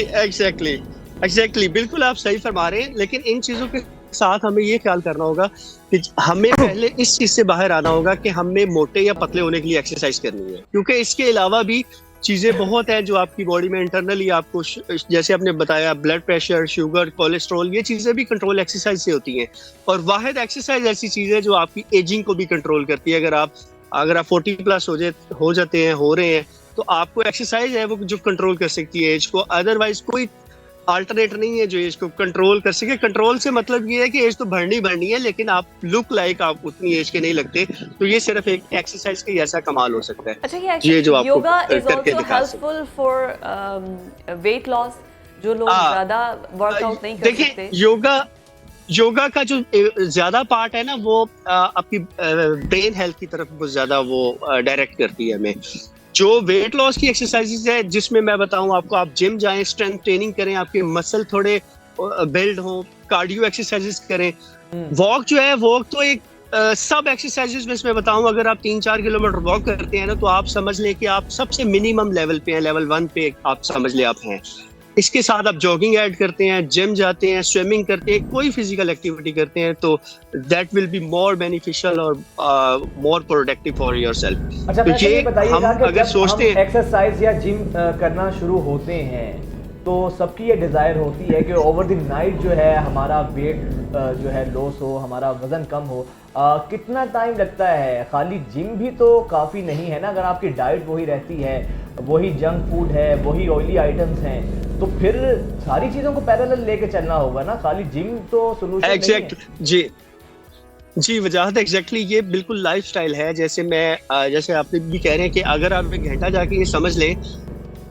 एग्जैक्टली बिल्कुल आप सही फरमा रहे हैं। लेकिन इन चीजों के साथ हमें ये ख्याल करना होगा कि हमें पहले इस चीज से बाहर आना होगा कि हमें मोटे या पतले होने के लिए एक्सरसाइज करनी है, क्योंकि इसके अलावा भी चीजें बहुत हैं जो आपकी बॉडी में इंटरनली आपको, जैसे आपने बताया, ब्लड प्रेशर, शुगर, कोलेस्ट्रॉल, ये चीजें भी कंट्रोल एक्सरसाइज से होती हैं। और वाहिद एक्सरसाइज ऐसी चीज है जो आपकी एजिंग को भी कंट्रोल करती है। अगर आप 40 प्लस हो जाते हैं, हो रहे हैं, तो आपको एक्सरसाइज है वो जो कंट्रोल कर सकती है एज को। अदरवाइज कोई अल्टरनेट नहीं है जो एज को कंट्रोल कर सके। कंट्रोल से मतलब ये है कि एज तो बढ़नी है, लेकिन आप लुक लाइक आप उतनी एज के नहीं लगते। तो ये सिर्फ एक एक्सरसाइज का ऐसा कमाल हो सकता है। अच्छा, ये जो आपको yoga is also helpful for weight loss, जो लोग ज्यादा वर्कआउट नहीं कर सकते। योगा का जो ज्यादा पार्ट है ना, वो आपकी ब्रेन हेल्थ की तरफ बहुत ज्यादा वो डायरेक्ट करती है हमें। जो वेट लॉस की एक्सरसाइजेज है, जिसमें मैं बताऊं आपको, आप जिम जाएं, स्ट्रेंथ ट्रेनिंग करें, आपके मसल थोड़े बिल्ड हो, कार्डियो एक्सरसाइजेज करें। वॉक जो है, वॉक तो एक सब एक्सरसाइजेज में इसमें बताऊं, अगर आप 3-4 किलोमीटर वॉक करते हैं ना, तो आप समझ लें कि आप सबसे मिनिमम लेवल पे हैं, लेवल 1 पे आप समझ ले आप हैं। इसके साथ आप जॉगिंग ऐड करते हैं, जिम जाते हैं, स्विमिंग करते हैं, कोई फिजिकल एक्टिविटी करते हैं, तो that will be more beneficial और मोर प्रोडक्टिव फॉर योरसेल्फ। अच्छा, तो ये हम अगर सोचते हैं एक्सरसाइज या जिम करना शुरू होते हैं तो सबकी ये डिज़ायर होती है कि ओवर द नाइट जो है हमारा वेट जो है लॉस हो, हमारा वज़न कम हो। कितना टाइम लगता है? खाली जिम भी तो काफ़ी नहीं है ना, अगर आपकी डाइट वही रहती है, वही जंक फूड है, वही ऑयली आइटम्स हैं, तो फिर सारी चीज़ों को पैरेलल लेके चलना होगा ना, खाली जिम तो सोल्यूशन नहीं है। जी वजाहत एग्जैक्टली ये बिल्कुल लाइफस्टाइल है। जैसे आपने भी कह रहे हैं कि अगर आप 1 घंटा जाके ये समझ लें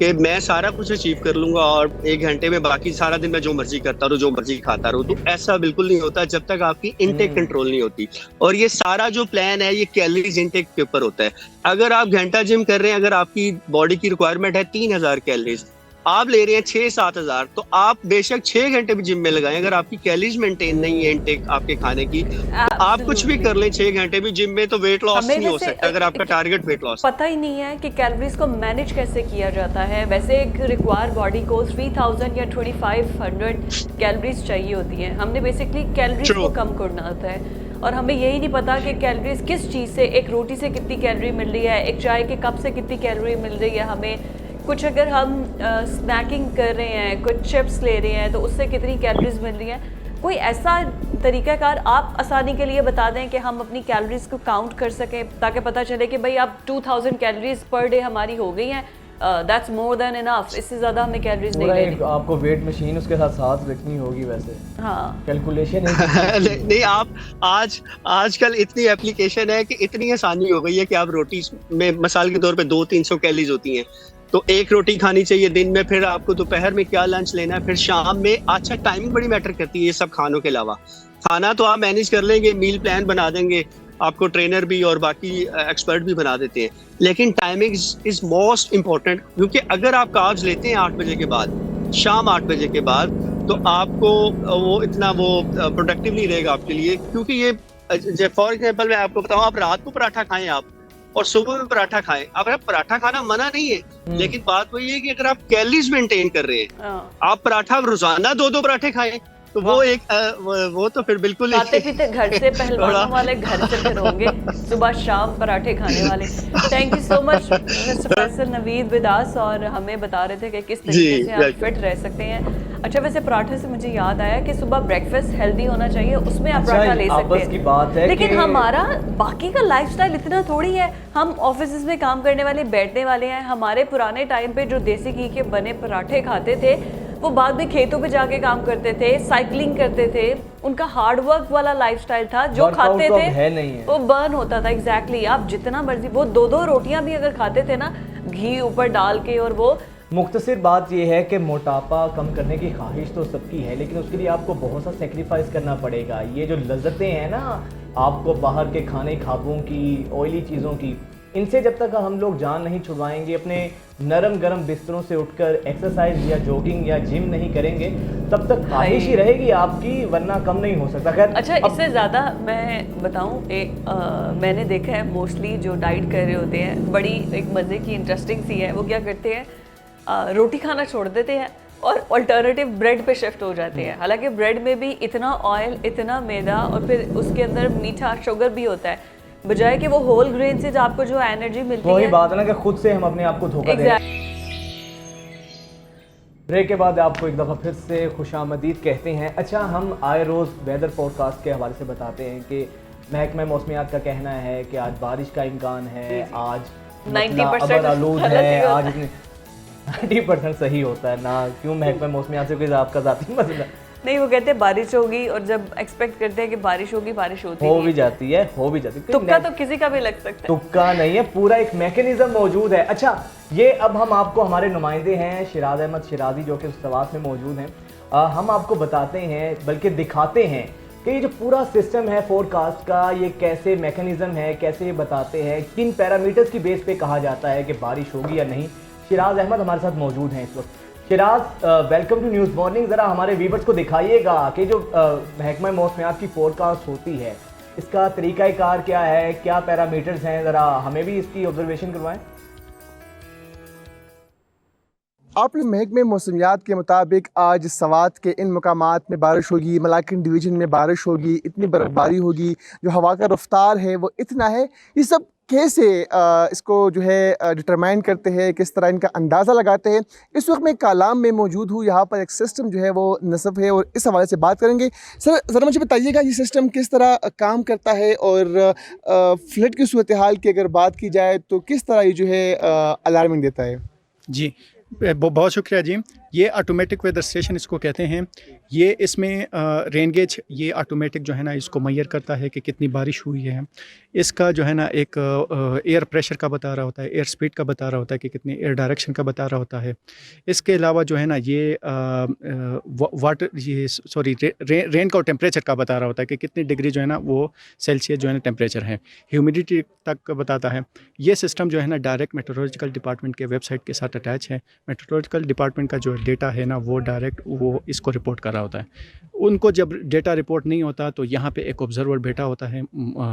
कि मैं सारा कुछ अचीव कर लूंगा और 1 घंटे में बाकी सारा दिन मैं जो मर्जी करता रहूँ, जो मर्जी खाता रहूँ, तो ऐसा बिल्कुल नहीं होता जब तक आपकी इनटेक कंट्रोल नहीं होती। और ये सारा जो प्लान है ये कैलोरीज इनटेक के ऊपर होता है। अगर आप घंटा जिम कर रहे हैं, अगर आपकी बॉडी की रिक्वायरमेंट है 3000 कैलोरीज, आप ले रहे हैं 6-7 हजार, तो आप बेशक 6 घंटे भी जिम में लगाएं, अगर आपकी कैलोरीज मेंटेन नहीं है इनटेक आपके खाने की, तो आप कुछ भी कर लें 6 घंटे भी जिम में, तो वेट लॉस नहीं हो सकता अगर आपका टारगेट वेट लॉस। पता ही नहीं है कि कैलोरीज को मैनेज कैसे किया जाता है। वैसे एक रिक्वायर बॉडी को 3000 या 2500 कैलोरीज चाहिए होती हैं। हमने बेसिकली कैलोरीज को कम करना होता है और हमें यही नहीं पता कि कैलोरीज किस चीज़ से, एक रोटी से कितनी कैलोरी मिल रही है, एक चाय के कप से कितनी कैलोरी मिल रही है हमें, कुछ अगर हम स्नैकिंग कर रहे हैं, कुछ चिप्स ले रहे हैं तो उससे कितनी कैलोरीज मिल रही हैं। कोई ऐसा तरीकाकार आप आसानी के लिए बता दें कि हम अपनी कैलोरीज को काउंट कर सकें, ताकि पता चले कि भाई अब 2000 कैलोरीज पर डे हमारी हो गई हैं, दैट्स मोर देन इनफ, इससे ज़्यादा हमें कैलोरीज नहीं लेनी। आपको वेट मशीन उसके साथ साथ रखनी होगी वैसे। हाँ, कैलकुलेशन है। नहीं, आप आजकल इतनी एप्लीकेशन है कि इतनी आसानी हो गई है कि आप रोटी में मिसाल के तौर पे 200-300 कैलोरीज होती हैं, तो 1 रोटी खानी चाहिए दिन में, फिर आपको दोपहर में क्या लंच लेना है, फिर शाम में। अच्छा, टाइमिंग बड़ी मैटर करती है ये सब खानों के अलावा। खाना तो आप मैनेज कर लेंगे, मील प्लान बना देंगे, आपको ट्रेनर भी और बाकी एक्सपर्ट भी बना देते हैं, लेकिन टाइमिंग इज मोस्ट इम्पोर्टेंट। क्योंकि अगर आप कार्ब्स लेते हैं 8 बजे के बाद, शाम 8 बजे के बाद, तो आपको वो इतना प्रोडक्टिव नहीं रहेगा आपके लिए। क्योंकि ये फॉर एग्जाम्पल मैं आपको बताऊँ, आप रात को पराठा खाएं आप और सुबह में पराठा खाएं, अगर पराठा खाना मना नहीं है, लेकिन बात वही है कि अगर आप कैलोरीज मेंटेन कर रहे हैं, आप पराठा रोजाना 2-2 पराठे खाएं, तो वो तो फिर बिल्कुल खाते पीते घर से पहलवानों वाले घर से फिर होंगे, सुबह शाम पराठे खाने वाले। Thank you so much professor Naveed Bidas, और हमें बता रहे थे कि किस तरीके से आप फिट रह सकते हैं। अच्छा, वैसे पराठे से मुझे याद आया कि सुबह ब्रेकफास्ट हेल्दी होना चाहिए, उसमें आप पराठा ले सकते हैं, की बात है, लेकिन हमारा बाकी का लाइफस्टाइल इतना थोड़ी है। हम ऑफिस में काम करने वाले, बैठने वाले हैं। हमारे पुराने टाइम पे जो देसी घी के बने पराठे खाते थे, वो बाद में खेतों पे जाके काम करते थे, साइकिलिंग करते थे, उनका हार्ड वर्क वाला लाइफस्टाइल था। जो खाते थे वो बर्न होता था। एग्जैक्टली, आप जितना मर्जी, वो 2-2 रोटियां भी अगर खाते थे ना घी ऊपर डाल के, और वो मुख्तसर बात यह है कि मोटापा कम करने की ख्वाहिश तो सबकी है, लेकिन उसके लिए आपको बहुत सा सेक्रीफाइस करना पड़ेगा। ये जो लज्जतें हैं ना आपको बाहर के खाने खाबों की, ऑयली चीज़ों की, इनसे जब तक हम लोग जान नहीं छुड़वाएंगे, अपने नरम गरम बिस्तरों से उठकर एक्सरसाइज या जॉगिंग या जिम नहीं करेंगे, तब तक ख्वाहिश ही रहेगी आपकी, वरना कम नहीं हो सकता। खैर, अच्छा, इससे ज़्यादा मैं बताऊं, मैंने देखा है मोस्टली जो डाइट कर रहे होते हैं, बड़ी एक मज़े की इंटरेस्टिंग सी है, वो क्या करते हैं, रोटी खाना छोड़ देते हैं और अल्टरनेटिव ब्रेड पे शिफ्ट हो जाते हैं। हालांकि ब्रेड में भी इतना ऑयल, इतना मैदा, और फिर उसके अंदर मीठा शुगर भी होता है, बजाय कि वो होल ग्रेन से आपको जो एनर्जी मिलती है। वही बात है ना कि खुद से हम अपने आप को धोखा दें। ब्रेक के बाद आपको एक दफ़ा फिर से खुशामदीद कहते हैं। अच्छा, हम आए रोज़ वेदर फोरकास्ट के हवाले से बताते हैं कि महकमा मौसमियात का कहना है कि आज बारिश का इम्कान है, आज 90% आलूद है, आज इतनी 90% सही होता है ना। क्यों महकमा मौसमियात से कोई आपका ज़ाती मसला नहीं, वो कहते हैं बारिश होगी, और जब एक्सपेक्ट करते हैं कि बारिश होगी, बारिश होती हो भी जाती है, हो भी जाती है। तुक्का तो किसी का भी लग सकता है, तुक्का नहीं है, पूरा एक मैकेनिज्म मौजूद है। अच्छा, ये अब हम आपको, हमारे नुमाइंदे हैं शिराज अहमद शिराजी जो कि सवात में मौजूद हैं, हम आपको बताते हैं, बल्कि दिखाते हैं कि ये जो पूरा सिस्टम है फोरकास्ट का, ये कैसे मैकेनिज्म है, कैसे ये बताते हैं, किन पैरामीटर्स की बेस पे कहा जाता है कि बारिश होगी या नहीं। शिराज अहमद हमारे साथ मौजूद हैं इस वक्त। Shiraz, welcome to News Morning. ज़रा हमारे व्यूअर्स को दिखाइएगा कि जो महकमा मौसमियात की फोरकास्ट होती है, इसका तरीक़ाकार क्या है, क्या पैरामीटर्स हैं, ज़रा हमें भी इसकी ऑब्जर्वेशन करवाएं। आपने महकमे मौसमियात के मुताबिक आज सवात के इन मकामात में बारिश होगी, मलाकिन डिवीज़न में बारिश होगी, इतनी बर्फबारी होगी, जो हवा का रफ्तार है वो इतना है। ये सब कैसे इसको जो है डिटरमाइन करते हैं, किस तरह इनका अंदाज़ा लगाते हैं। इस वक्त मैं कालाम में मौजूद हूँ, यहाँ पर एक सिस्टम जो है वो नस्ब है और इस हवाले से बात करेंगे। सर, ज़रा मुझे बताइएगा ये सिस्टम किस तरह काम करता है, और फ्लड की सूरत हाल की अगर बात की जाए तो किस तरह ये जो है अलार्मिंग देता है। जी, बहुत शुक्रिया जी। ये ऑटोमेटिक वेदर स्टेशन इसको कहते हैं। ये इसमें रेन गेज ये ऑटोमेटिक जो है ना इसको मैयर करता है कि कितनी बारिश हुई है। इसका जो है ना एक एयर प्रेशर का बता रहा होता है, एयर स्पीड का बता रहा होता है कि कितनी एयर डायरेक्शन का बता रहा होता है। इसके अलावा जो है ना ये रेन का टेम्परेचर का बता रहा होता है कि कितनी डिग्री जो है ना वो सेल्सियस जो है ना टेम्परेचर है। ह्यूमिडिटी तक बताता है। ये सिस्टम जो है ना डायरेक्ट मेट्रोलॉजिकल डिपार्टमेंट के वेबसाइट के साथ अटैच है। मेट्रोलॉजिकल डिपार्टमेंट का जो डेटा है ना वो डायरेक्ट वो इसको रिपोर्ट कर रहा होता है। उनको जब डेटा रिपोर्ट नहीं होता तो यहाँ पे एक ऑब्जर्वर बैठा होता है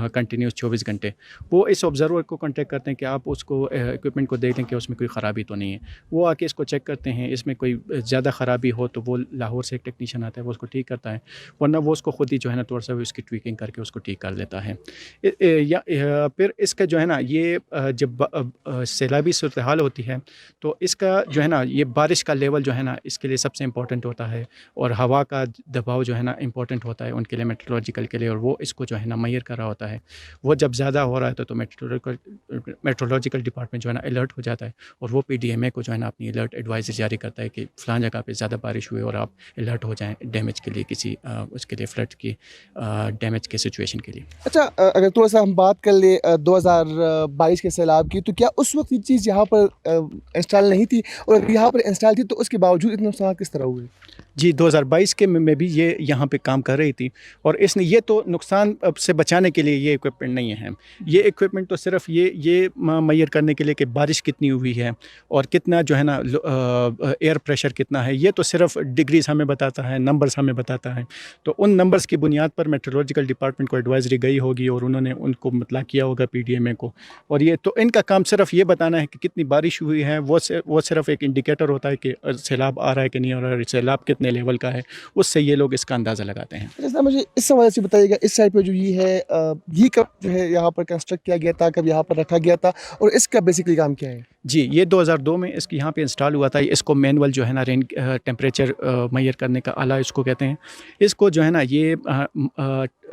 कंटिन्यूस 24 घंटे। वो इस ऑब्जर्वर को कांटेक्ट करते हैं कि आप उसको इक्विपमेंट को देख लें कि उसमें कोई ख़राबी तो नहीं है। वो आके इसको चेक करते हैं, इसमें कोई ज़्यादा ख़राबी हो तो वो लाहौर से एक टेक्नीशियन आता है, वो उसको ठीक करता है, वरना वो उसको खुद ही जो है ना थोड़ा सा उसकी ट्वीकिंग करके उसको ठीक कर लेता है। फिर इसका जो है ना ये जब सैलाबी सूरत हाल होती है तो इसका जो है ना ये बारिश का लेवल जो है ना इसके लिए सबसे इम्पोर्टेंट होता है, और हवा का दबाव जो है ना इम्पोर्टेंट होता है उनके लिए, मेट्रोलॉजिकल के लिए, और वो इसको जो है ना मैयर कर रहा होता है। वो जब ज़्यादा हो रहा है तो मेट्रोलॉजिकल डिपार्टमेंट जो है ना अलर्ट हो जाता है, और वो PDMA को जो है ना अपनी अलर्ट एडवाइजरी जारी करता है कि फ़लाँ जगह पे ज़्यादा बारिश हुई और आप अलर्ट हो जाएँ डैमेज के लिए, किसी उसके लिए फ्लड की डैमेज के सिचुएशन के लिए। अच्छा, अगर थोड़ा सा हम बात कर ले 2022 के सैलाब की, तो क्या उस वक्त ये चीज़ यहाँ पर इंस्टॉल नहीं थी, और अगर यहाँ पर इंस्टॉल थी तो उसके बावजूद इतने नुकसान किस तरह हुए? जी, 2022 के में भी ये यहाँ पे काम कर रही थी, और इसने ये तो नुकसान से बचाने के लिए ये इक्विपमेंट नहीं है। ये इक्विपमेंट तो सिर्फ ये मैयर करने के लिए कि बारिश कितनी हुई है और कितना जो है ना एयर प्रेशर कितना है, ये तो सिर्फ डिग्रीज हमें बताता है, नंबर्स हमें बताता है। तो उन नंबर्स की बुनियाद पर मेट्रोलॉजिकल डिपार्टमेंट को एडवाइजरी गई होगी और उन्होंने उनको मतलब किया होगा PDMA को, और ये तो इनका काम सिर्फ ये बताना है कि कितनी बारिश हुई है। वो सिर्फ एक इंडिकेटर होता है कि सैलाब आ रहा है कि नहीं आ रहा है, सैलाब कितने लेवल का है, उससे ये लोग इसका अंदाज़ा लगाते हैं। जैसा मुझे इस सवाल से बताइएगा, इस साइड पे जो ये है ये कब जो है यहाँ पर कंस्ट्रक्ट किया गया था, कब यहाँ पर रखा गया था, और इसका बेसिकली काम क्या है? जी, ये 2002 में इसकी यहाँ पे इंस्टॉल हुआ था। इसको मैनुअल जो है ना रेन टेम्परेचर मैयर करने का आला इसको कहते हैं। इसको जो है ना ये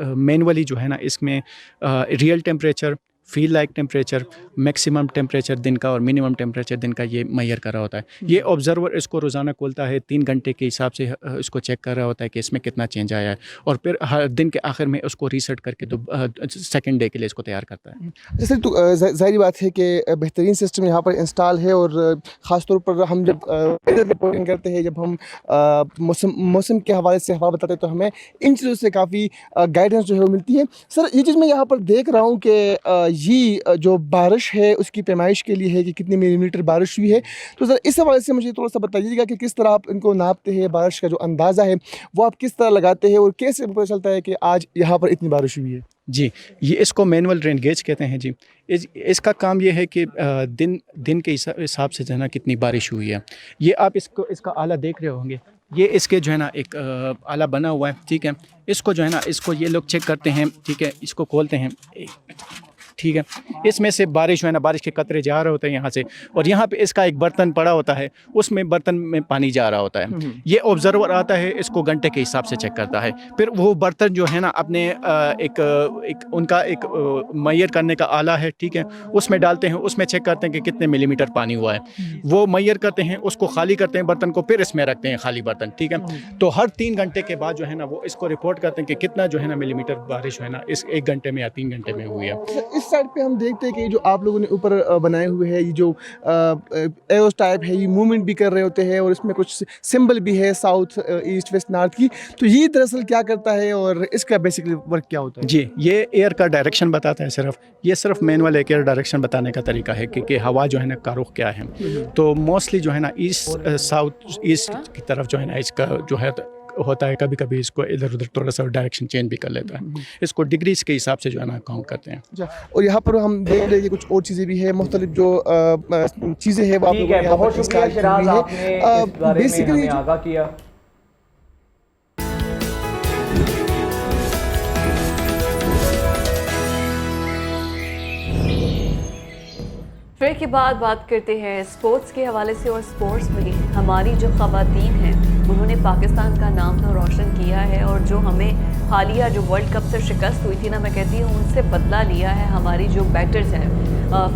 मैनुअली जो है ना इसमें real temperature, feel like temperature, maximum temperature दिन का और मिनिमम टेम्परेचर दिन का ये मैयर कर रहा होता है। ये ऑब्जर्वर इसको रोज़ाना खोलता है, 3 घंटे के हिसाब से इसको चेक कर रहा होता है कि इसमें कितना चेंज आया है, और फिर हर दिन के आखिर में उसको रीसेट करके तो सेकेंड डे के लिए इसको तैयार करता है। जैसे तो ज़ाहिर बात है कि बेहतरीन सिस्टम यहाँ पर इंस्टॉल है, और ख़ास तौर पर हम जब रिपोर्टिंग करते हैं, जब हम मौसम के हवाले से हवा बताते हैं, तो हमें इन चीज़ों से काफ़ी गाइडेंस जो है वो मिलती है। सर, ये चीज़ मैं यहाँ पर देख रहा हूँ कि ये जो बारिश है उसकी पैमाइश के लिए है कि कितनी मिलीमीटर बारिश हुई है, तो सर इस हवाले से मुझे थोड़ा सा बताइएगा कि किस तरह आप इनको नापते हैं, बारिश का जो अंदाज़ा है वो आप किस तरह लगाते हैं, और कैसे पता चलता है कि आज यहाँ पर इतनी बारिश हुई है? जी, ये इसको मैनुअल रेन गेज कहते हैं जी। इसका काम ये है कि दिन के हिसाब से जो है ना कितनी बारिश हुई है। ये आप इसका आला देख रहे होंगे, ये इसके जो है ना एक आला बना हुआ है, ठीक है। इसको जो है ना इसको ये लोग चेक करते हैं, ठीक है, इसको खोलते हैं, ठीक है। इसमें से बारिश जो है ना, बारिश के कतरे जा रहे होते हैं यहाँ से, और यहाँ पे इसका एक बर्तन पड़ा होता है, उसमें बर्तन में पानी जा रहा होता है। ये ऑब्जर्वर आता है, इसको घंटे के हिसाब से चेक करता है। फिर वो बर्तन जो है ना अपने उनका एक मैयर करने का आला है, ठीक है, उसमें डालते हैं, उसमें चेक करते हैं कि कितने मिलीमीटर पानी हुआ है। वो मैयर करते हैं, उसको खाली करते हैं बर्तन को, फिर इसमें रखते हैं खाली बर्तन, ठीक है। तो हर 3 घंटे के बाद जो है ना वो इसको रिपोर्ट करते हैं कि कितना जो है ना मिलीमीटर बारिश है ना इस 1 घंटे में या 3 घंटे में हुई है। इस साइड पे हम देखते हैं कि जो आप लोगों ने ऊपर बनाए हुए हैं, ये जो एरोस टाइप है, ये मूवमेंट भी कर रहे होते हैं, और इसमें कुछ सिंबल भी है साउथ, ईस्ट, वेस्ट, नॉर्थ की। तो ये दरअसल क्या करता है और इसका बेसिकली वर्क क्या होता है? जी, ये एयर का डायरेक्शन बताता है। ये सिर्फ मैनुअल एक एयर डायरेक्शन बताने का तरीका है कि हवा जो है ना का रुख क्या है। तो मोस्टली जो है ना ईस्ट, साउथ ईस्ट की तरफ जो है ना इसका जो है होता है। कभी कभी इसको इधर उधर थोड़ा सा डायरेक्शन चेंज भी कर लेता है। इसको डिग्रीज के हिसाब से जो है ना काउंट करते हैं। और यहाँ पर हम देख रहे हैं कि कुछ और चीज़ें भी है, मुख्तलिफ जो चीज़ें हैं वो आप लोगों ने यहाँ पर इंस्टॉल की हुई है। बेसिकली आगाह किया। फिर के बाद बात करते हैं स्पोर्ट्स के हवाले से। और स्पोर्ट्स में हमारी जो ख़वातीन हैं उन्होंने पाकिस्तान का नाम तो रोशन किया है, और जो हमें हालिया जो वर्ल्ड कप से शिकस्त हुई थी ना, मैं कहती हूँ उनसे बदला लिया है हमारी जो बैटर्स हैं।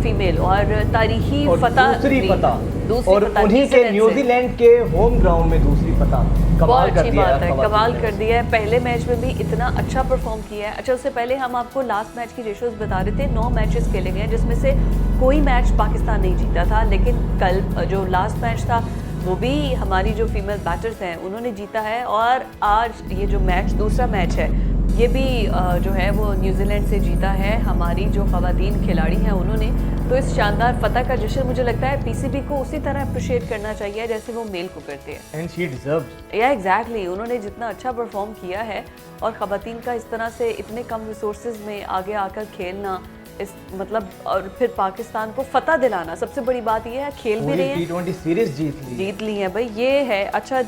फीमेल और तारीखी फतह दूसरी फतह दूसरी और फतह उन्हीं के न्यूजीलैंड के होम ग्राउंड में दूसरी फतह। बहुत कमाल कर अच्छी दिया बात है, खवातीन कमाल ने। कर दिया है। पहले मैच में भी इतना अच्छा परफॉर्म किया है। अच्छा, उससे पहले हम आपको लास्ट मैच की रेशोज बता रहे थे। 9 मैचेस खेले गए जिसमें से कोई मैच पाकिस्तान नहीं जीता था, लेकिन कल जो लास्ट मैच था वो भी हमारी जो फीमेल बैटर्स हैं उन्होंने जीता है। और आज ये जो मैच दूसरा मैच है ये भी जो है वो न्यूजीलैंड से जीता है हमारी जो खवातीन खिलाड़ी हैं उन्होंने। तो इस शानदार फतह का जश्न मुझे लगता है पीसीबी को उसी तरह अप्रिशिएट करना चाहिए जैसे वो मेल को करते हैं। And she deserves. या एग्जैक्टली, उन्होंने जितना अच्छा परफॉर्म किया है और खवातीन का इस तरह से इतने कम रिसोर्सेज में आगे आकर खेलना, इस मतलब और फिर पाकिस्तान को फतह दिलाना, सबसे बड़ी बात ये है खेल भी रही है, T20 सीरीज जीत ली है भाई, ये है। अच्छा,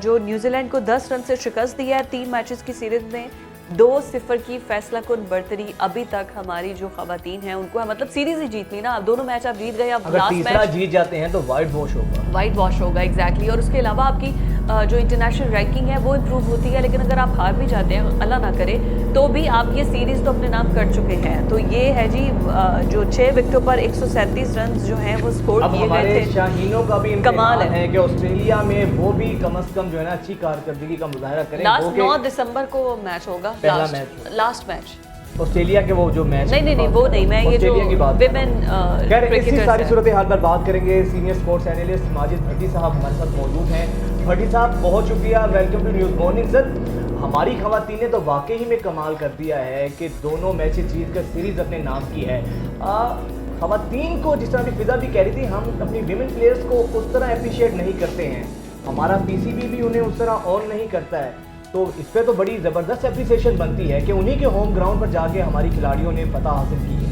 जो न्यूजीलैंड को 10 रन से शिकस्त दिया है 3 मैचेस की सीरीज में, 2-0 की फैसला कुन बर्तरी अभी तक हमारी जो खवातीन हैं उनको है। मतलब सीरीज ही जीत ली ना, अब दोनों मैच आप जीत गए, अब अगर लास्ट तीसरा मैच जीत जाते हैं तो वाइट वॉश होगा। एग्जैक्टली। और उसके अलावा आपकी जो इंटरनेशनल रैंकिंग है वो इम्प्रूव होती है। लेकिन अगर आप हार भी जाते हैं, अल्लाह ना करे, तो भी आप ये सीरीज तो अपने नाम कर चुके हैं। तो ये है जी, जो 6 विकेटों पर 137 रन जो हैं वो स्कोर किए गए थे। शाहीनों का भी कमाल है कि ऑस्ट्रेलिया में वो भी कम से कम जो है ना अच्छी कारकर्दगी का मुजाहरा करें। लास्ट 9 दिसंबर को मैच होगा, लास्ट मैच ऑस्ट्रेलिया के वो जो मैच नहीं वो नहीं, मैं ये जो विमेन क्रिकेट सारी सूरत हाल पर बात करेंगे। Senior sports analyst Majid Bhatti साहब हमारे साथ मौजूद हैं। भट्टी साहब बहुत शुक्रिया, welcome to News Morning. Sir, हमारी खवातीन ने तो वाकई ही में कमाल कर दिया है कि दोनों मैचेस जीत कर सीरीज अपने नाम की है। खवातीन को जिस तरह की फिजा भी कह रही थी, हम अपनी विमेन प्लेयर्स को उस तरह अप्रिशिएट नहीं करते हैं, हमारा पीसीबी भी उन्हें उस तरह ऑन नहीं करता है। तो इस पर तो बड़ी ज़बरदस्त एप्रिसिएशन बनती है कि उन्हीं के होम ग्राउंड पर जाके हमारी खिलाड़ियों ने फतह हासिल की है।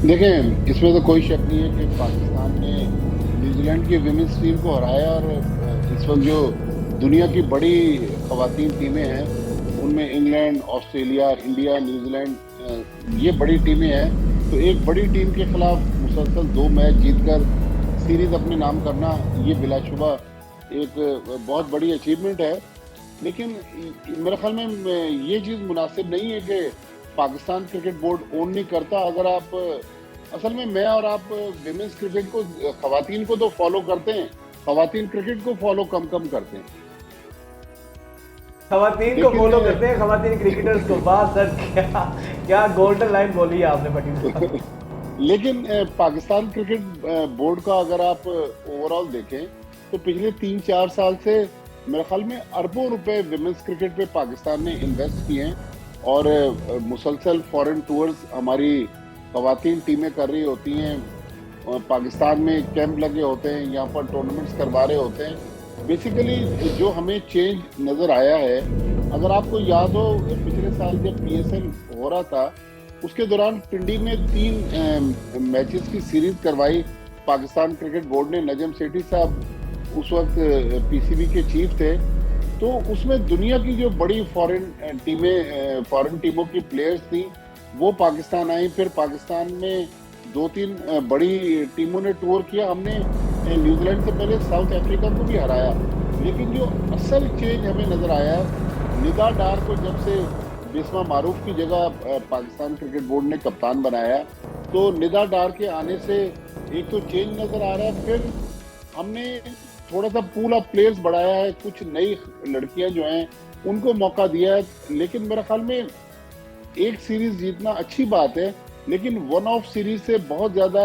देखें, इसमें तो कोई शक नहीं है कि पाकिस्तान ने न्यूजीलैंड की विमेंस टीम को हराया और इस वक्त जो दुनिया की बड़ी खवातीन टीमें हैं उनमें इंग्लैंड, ऑस्ट्रेलिया, इंडिया, न्यूजीलैंड, ये बड़ी टीमें हैं। तो एक बड़ी टीम के खिलाफ मुसलसल 2 मैच जीतकर सीरीज अपने नाम करना, ये बिलाशुबा एक बहुत बड़ी अचीवमेंट है। लेकिन मेरे ख्याल में ये चीज़ मुनासिब नहीं है कि पाकिस्तान क्रिकेट बोर्ड ओन नहीं करता। अगर आप असल में मैं और आप विमेंस क्रिकेट को, खवातीन को तो फॉलो करते हैं, खवातीन क्रिकेट को फॉलो कम करते हैं, खवातीन को फॉलो करते हैं, खवातीन क्रिकेटर्स को। वाह सर, क्या गोल्डन लाइन बोली है आपने भट्टी। लेकिन पाकिस्तान क्रिकेट बोर्ड का अगर आप ओवरऑल देखें तो पिछले 3-4 साल से मेरे ख्याल में अरबों रुपए विमेंस क्रिकेट पे पाकिस्तान ने इन्वेस्ट किए हैं और मुसलसल फॉरेन टूर्स हमारी खवातीन टीमें कर रही होती हैं, पाकिस्तान में कैंप लगे होते हैं, यहाँ पर टूर्नामेंट्स करवा रहे होते हैं। बेसिकली जो हमें चेंज नज़र आया है, अगर आपको याद हो पिछले साल जब PSL हो रहा था उसके दौरान पिंडी में 3 मैचेस की सीरीज करवाई पाकिस्तान क्रिकेट बोर्ड ने। नजम सेठी साहब उस वक्त पीसीबी के चीफ थे। तो उसमें दुनिया की जो बड़ी फॉरेन टीमों की प्लेयर्स थी वो पाकिस्तान आई। फिर पाकिस्तान में 2-3 बड़ी टीमों ने टूर किया। हमने न्यूजीलैंड से पहले साउथ अफ्रीका को भी हराया। लेकिन जो असल चेंज हमें नजर आया, निदा डार को जब से बिस्मा मारूफ की जगह पाकिस्तान क्रिकेट बोर्ड ने कप्तान बनाया, तो निदा डार के आने से एक तो चेंज नजर आ रहा है। फिर हमने थोड़ा सा पूल ऑफ प्लेयर्स बढ़ाया है, कुछ नई लड़कियां जो हैं उनको मौका दिया है। लेकिन मेरे ख्याल में एक सीरीज जीतना अच्छी बात है, लेकिन वन ऑफ सीरीज से बहुत ज़्यादा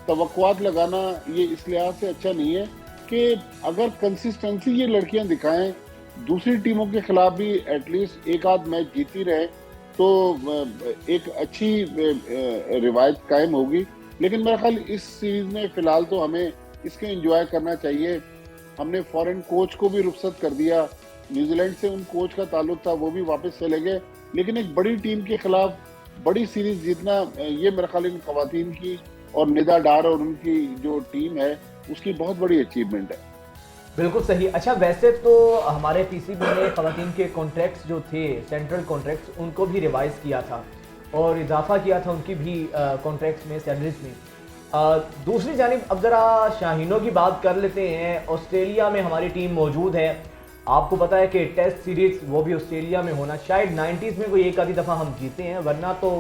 तवक्कुआत लगाना ये इस लिहाज से अच्छा नहीं है कि अगर कंसिस्टेंसी ये लड़कियां दिखाएं, दूसरी टीमों के खिलाफ भी एटलीस्ट एक आध मैच जीती रहे तो एक अच्छी रिवायत कायम होगी। लेकिन मेरा ख्याल इस सीरीज में फ़िलहाल तो हमें इसके एंजॉय करना चाहिए। हमने फॉरेन कोच को भी रुखसत कर दिया, न्यूजीलैंड से उन कोच का ताल्लुक था, वो भी वापस चले गए। लेकिन एक बड़ी टीम के खिलाफ बड़ी सीरीज जीतना, ये मेरे ख्याल इन खवातीन की और निदा डार और उनकी जो टीम है उसकी बहुत बड़ी अचीवमेंट है। बिल्कुल सही। अच्छा, वैसे तो हमारे पीसीबी ने खवातीन के कॉन्ट्रैक्ट्स जो थे, सेंट्रल कॉन्ट्रैक्ट्स, उनको भी रिवाइज किया था और इजाफा किया था उनकी भी कॉन्ट्रैक्ट्स में, सैलरीज में। दूसरी जानिब अब ज़रा शाहीनों की बात कर लेते हैं। ऑस्ट्रेलिया में हमारी टीम मौजूद है। आपको पता है कि टेस्ट सीरीज वो भी ऑस्ट्रेलिया में होना, शायद 90s में कोई एक आधी दफ़ा हम जीते हैं, वरना तो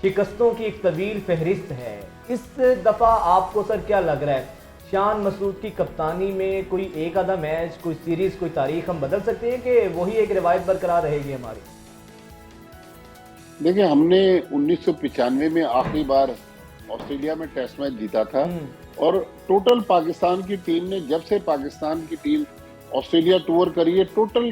शिकस्तों की एक तवील फहरिस्त है। इस दफ़ा आपको सर क्या लग रहा है, शान मसूद की कप्तानी में कोई एक आधा मैच, कोई सीरीज, कोई तारीख हम बदल सकते हैं कि वही एक रिवायत बरकरार रहेगी हमारी? देखिए, हमने 1995 में आखिरी बार ऑस्ट्रेलिया में टेस्ट मैच जीता था और टोटल पाकिस्तान की टीम ने, जब से पाकिस्तान की टीम ऑस्ट्रेलिया टूर करी है, टोटल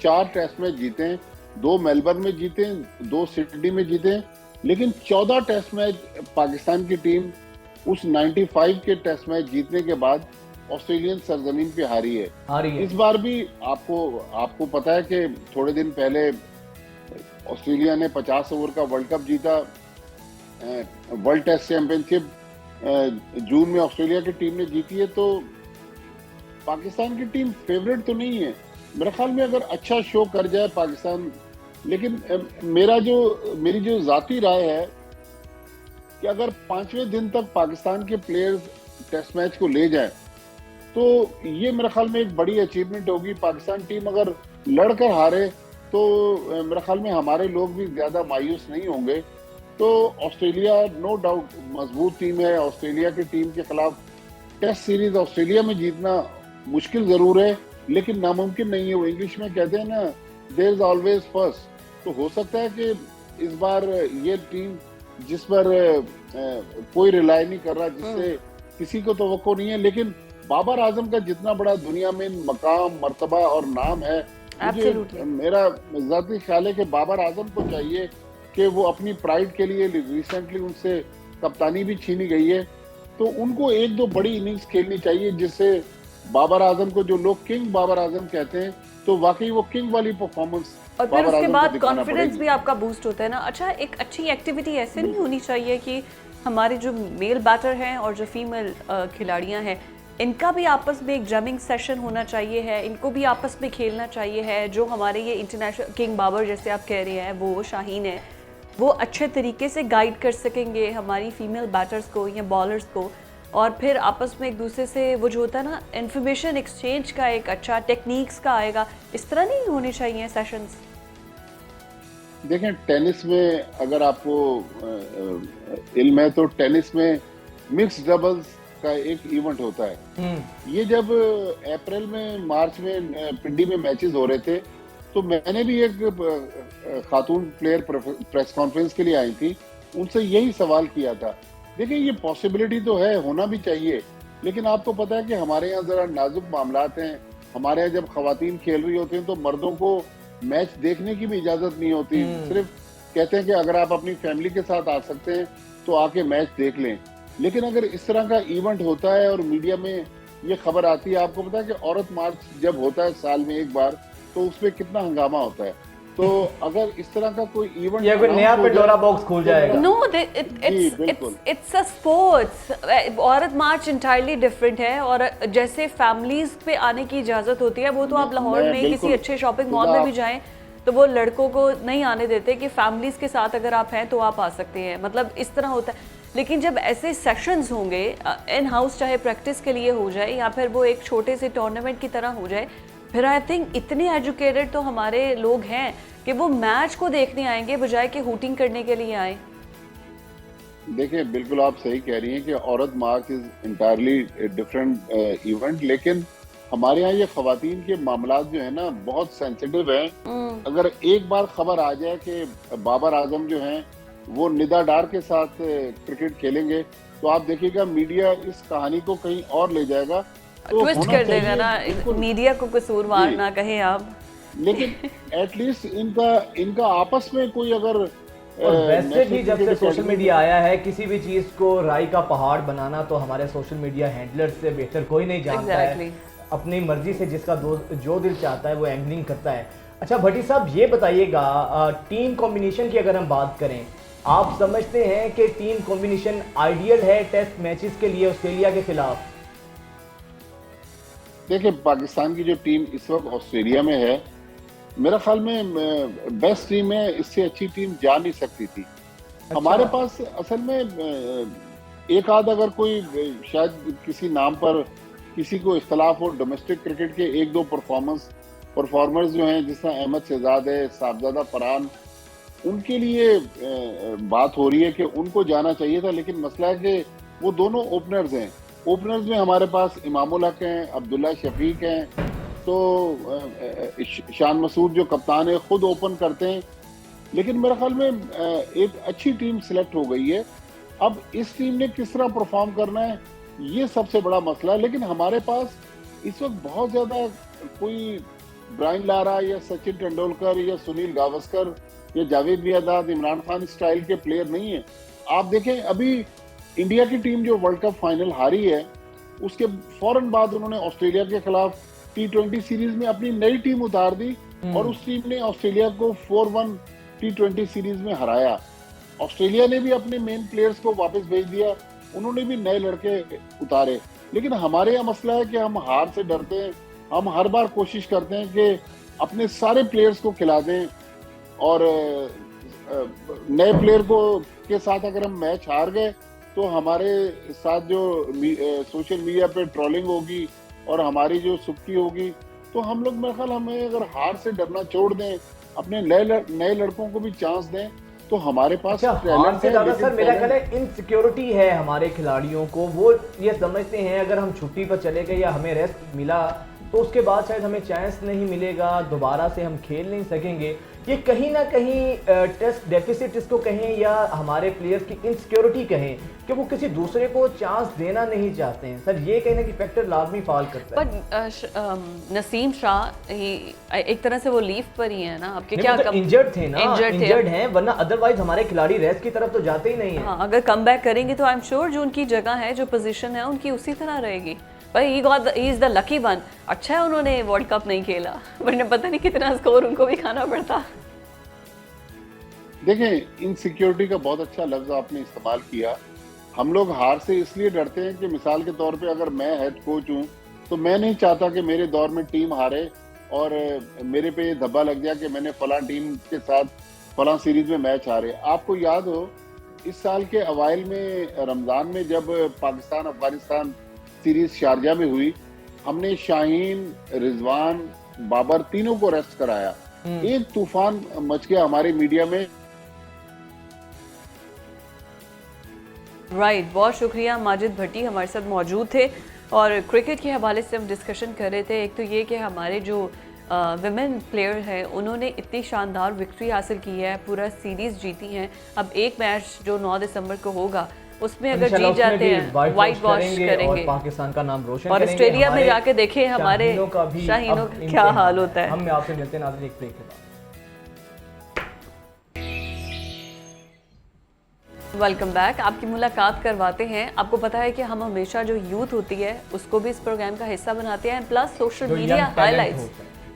4 टेस्ट मैच जीते हैं। 2 मेलबर्न में जीते हैं, 2 सिडनी में जीते हैं, लेकिन 14 टेस्ट मैच पाकिस्तान की टीम उस 95 के टेस्ट मैच जीतने के बाद ऑस्ट्रेलियन सरजमीन पे हारी है। इस बार भी आपको पता है कि थोड़े दिन पहले ऑस्ट्रेलिया ने 50 ओवर का वर्ल्ड कप जीता। वर्ल्ड टेस्ट चैंपियनशिप जून में ऑस्ट्रेलिया की टीम ने जीती है, तो पाकिस्तान की टीम फेवरेट तो नहीं है मेरे ख्याल में, अगर अच्छा शो कर जाए पाकिस्तान। लेकिन मेरी जो जाती राय है कि अगर 5वें दिन तक पाकिस्तान के प्लेयर्स टेस्ट मैच को ले जाएं, तो ये मेरे ख्याल में एक बड़ी अचीवमेंट होगी। पाकिस्तान टीम अगर लड़कर हारे तो मेरे ख्याल में हमारे लोग भी ज्यादा मायूस नहीं होंगे। तो ऑस्ट्रेलिया नो डाउट मजबूत टीम है। ऑस्ट्रेलिया की टीम के खिलाफ टेस्ट सीरीज ऑस्ट्रेलिया में जीतना मुश्किल जरूर है, लेकिन नामुमकिन नहीं है। वो इंग्लिश में कहते हैं ना, देयर इज ऑलवेज फर्स्ट। तो हो सकता है कि इस बार ये टीम जिस पर कोई रिलाय नहीं कर रहा, जिससे किसी को तवक्को नहीं है, लेकिन बाबर आजम का जितना बड़ा दुनिया में मकाम, मर्तबा और नाम है, मेरा ज़ाती ख्याल है कि बाबर आजम को चाहिए कि वो अपनी प्राइड के लिए, रिसेंटली उनसे कप्तानी भी छीनी गई है, तो उनको 1-2 बड़ी इनिंग्स खेलनी चाहिए, जिससे बाबर आजम को जो लोग किंग बाबर आजम कहते हैं, तो वाकई वो किंग वाली परफॉर्मेंस, और फिर उसके बाद कॉन्फिडेंस भी आपका बूस्ट होता है ना। अच्छा, एक अच्छी एक्टिविटी ऐसे नहीं होनी चाहिए कि हमारे जो मेल बैटर हैं और जो फीमेल खिलाड़ियां हैं, इनका भी आपस में एक जमिंग सेशन होना चाहिए है, इनको भी आपस में खेलना चाहिए है। जो हमारे ये इंटरनेशनल किंग बाबर जैसे आप कह रहे हैं, वो शाहीन है, वो अच्छे तरीके से गाइड कर सकेंगे हमारी फीमेल बैटर्स को या बॉलर्स को, और फिर आपस में एक दूसरे से वो जो होता है ना, इन्फॉर्मेशन एक्सचेंज का एक अच्छा टेक्निक्स का आएगा। इस तरह नहीं होने चाहिए सेशंस? देखें, टेनिस में अगर आपको इल्म है तो टेनिस में मिक्स डबल्स का एक इवेंट होता है। ये जब अप्रैल में, मार्च में पिंडी में मैचेस हो रहे थे, तो मैंने भी एक खातून प्लेयर प्रेस कॉन्फ्रेंस के लिए आई थी, उनसे यही सवाल किया था। देखिए, ये पॉसिबिलिटी तो है, होना भी चाहिए, लेकिन आपको पता है कि हमारे यहाँ जरा नाजुक मामलात हैं। हमारे यहाँ जब खवातीन खेल रही होती हैं तो मर्दों को मैच देखने की भी इजाजत नहीं होती। सिर्फ कहते हैं कि अगर आप अपनी फैमिली के साथ आ सकते हैं तो आके मैच देख लें। लेकिन अगर इस तरह का इवेंट होता है और मीडिया में ये खबर आती है, आपको पता है कि औरत मार्च जब होता है साल में एक बार, तो उसमें कितना हंगामा होता है। तो अगर इस तरह का कोई इवेंट या कोई नया पेंडोरा बॉक्स खुल जाएगा। No, it's a sports. Aurat March entirely different है, और जैसे फैमिलीज पे आने की इजाजत होती है, वो तो आप लाहौर में किसी अच्छे शॉपिंग मॉल में भी जाएं तो वो लड़कों को नहीं आने देते कि फैमिलीज के साथ अगर आप हैं तो आप आ सकते हैं, मतलब इस तरह होता है। लेकिन जब ऐसे सेशंस होंगे इन हाउस, चाहे प्रैक्टिस के लिए हो जाए या फिर वो एक छोटे से टूर्नामेंट की तरह हो जाए, फिर आई थिंक इतने एजुकेटेड तो हमारे लोग हैं कि वो मैच को देखने आएंगे बजाय कि हूटिंग करने के लिए आए। देखिए, बिल्कुल आप सही कह रही हैं कि औरत मार्च इज इंटायरली डिफरेंट इवेंट, लेकिन हमारे यहाँ ये खवातीन के मामलात जो है ना, बहुत सेंसिटिव हैं। अगर एक बार खबर आ जाए कि बाबर आजम जो हैं वो निदा डार के साथ क्रिकेट खेलेंगे, तो आप देखिएगा मीडिया इस कहानी को कहीं और ले जाएगा, तो ट्विस्ट कर देगा ना, मीडिया को कसूरवार ना कहें आप। लेकिन एटलीस्ट इनका आपस में कोई अगर, और वैसे भी जब से सोशल मीडिया आया है, किसी भी चीज को राय का पहाड़ बनाना तो हमारे सोशल मीडिया हैंडलर से बेहतर कोई नहीं जानता है। अपनी मर्जी से जिसका जो दिल चाहता है वो एंगलिंग करता है। अच्छा भट्टी साहब, ये बताइएगा, टीम कॉम्बिनेशन की अगर हम बात करें, आप समझते हैं कि टीम कॉम्बिनेशन आइडियल है टेस्ट मैचेस के लिए ऑस्ट्रेलिया के खिलाफ? देखिए, पाकिस्तान की जो टीम इस वक्त ऑस्ट्रेलिया में है, मेरा ख्याल में बेस्ट टीम है, इससे अच्छी टीम जा नहीं सकती थी। अच्छा। हमारे पास असल में एक आध अगर कोई शायद किसी नाम पर किसी को इख्तलाफ हो, डोमेस्टिक क्रिकेट के 1-2 परफॉर्मर्स जो हैं, जिस तरह अहमद शहजाद है, साहबजादा फरहान, उनके लिए बात हो रही है कि उनको जाना चाहिए था, लेकिन मसला है कि वो दोनों ओपनर्स हैं। ओपनर्स में हमारे पास इमामुल हक हैं, अब्दुल्ला शफीक हैं, तो शान मसूद जो कप्तान है खुद ओपन करते हैं। लेकिन मेरे ख्याल में एक अच्छी टीम सिलेक्ट हो गई है। अब इस टीम ने किस तरह परफॉर्म करना है ये सबसे बड़ा मसला है। लेकिन हमारे पास इस वक्त बहुत ज्यादा कोई ब्रायन लारा या सचिन तेंदुलकर या सुनील गावस्कर या जावेद मियांदाद, इमरान खान स्टाइल के प्लेयर नहीं है। आप देखें अभी इंडिया की टीम जो वर्ल्ड कप फाइनल हारी है, उसके फौरन बाद उन्होंने ऑस्ट्रेलिया के खिलाफ T20 सीरीज में अपनी नई टीम उतार दी और उस टीम ने ऑस्ट्रेलिया को 4-1 T20 सीरीज में हराया। ऑस्ट्रेलिया ने भी अपने मेन प्लेयर्स को वापस भेज दिया, उन्होंने भी नए लड़के उतारे। लेकिन हमारे यहाँ मसला है कि हम हार से डरते हैं। हम हर बार कोशिश करते हैं कि अपने सारे प्लेयर्स को खिला दें, और नए प्लेयर को के साथ अगर हम मैच हार गए तो हमारे साथ जो सोशल मीडिया पे ट्रोलिंग होगी और हमारी जो सुक्ति होगी, तो हम लोग मेरे ख्याल हमें अगर हार से डरना छोड़ दें, अपने नए लड़कों को भी चांस दें, तो हमारे पास हार से ज्यादा सर मेरा ख्याल है इनसिक्योरिटी है हमारे खिलाड़ियों को। वो ये समझते हैं अगर हम छुट्टी पर चले गए या हमें रेस्ट मिला तो उसके बाद शायद हमें चांस नहीं मिलेगा, दोबारा से हम खेल नहीं सकेंगे। ये कहीं ना कहीं टेस्ट डेफिसिट इसको कहें या हमारे प्लेयर्स की इनसिक्योरिटी कहें कि वो किसी दूसरे को चांस देना नहीं चाहते हैं। सर ये कहने की फैक्टर लाजमी फाल करता है। पर नसीम शाह एक तरह से वो लीव पर ही है ना आपके, क्या इंजर्ड थे ना, इंजर्ड हैं, वरना अदरवाइज हमारे खिलाड़ी रेस्ट की तरफ तो जाते ही नहीं है। हाँ, अगर कम बैक करेंगे तो आई एम श्योर जो उनकी जगह है, जो पोजीशन है उनकी उसी तरह रहेगी। भाई he is the lucky one. अच्छा है उन्होंने वर्ल्ड कप नहीं खेला, वरना पता नहीं कितना स्कोर उनको भी खाना पड़ता। देखें, इनसिक्योरिटी का बहुत अच्छा लफ्ज आपने इस्तेमाल किया। हम लोग हार से इसलिए डरते हैं कि मिसाल के तौर पे अगर मैं हेड कोच हूँ तो मैं नहीं चाहता कि मेरे दौर में टीम हारे और मेरे पे ये धब्बा लग जाए कि मैंने फलां टीम के साथ फलां सीरीज में मैच हारे। आपको याद हो इस साल के अवाइल में रमजान में जब पाकिस्तान अफगानिस्तान सीरीज शारजा में हुई, हमने शाहीन, रिजवान, बाबर तीनों को रेस्ट कराया। एक तूफान मच गया हमारे मीडिया में। राइट, बहुत शुक्रिया। माजिद भट्टी हमारे साथ मौजूद थे और क्रिकेट के हवाले से हम डिस्कशन कर रहे थे। एक तो ये कि हमारे जो विमेन प्लेयर हैं उन्होंने इतनी शानदार विक्ट्री हासिल की है, पूरा सीरीज़ जीती हैं। अब एक मैच जो 9 दिसंबर को होगा उसमें अगर जीत जाते हैं वाइट वॉश करेंगे और पाकिस्तान का नाम रोशन और ऑस्ट्रेलिया में जाके देखें हमारे शाहीनों का क्या हाल होता है। हम आपसे मिलते हैं नाज़रीन एक ब्रेक के बाद। Welcome back. आपकी मुलाकात करवाते हैं। आपको पता है कि हम हमेशा जो यूथ होती है उसको भी इस प्रोग्राम का हिस्सा बनाते हैं, प्लस सोशल मीडिया हाइलाइट्स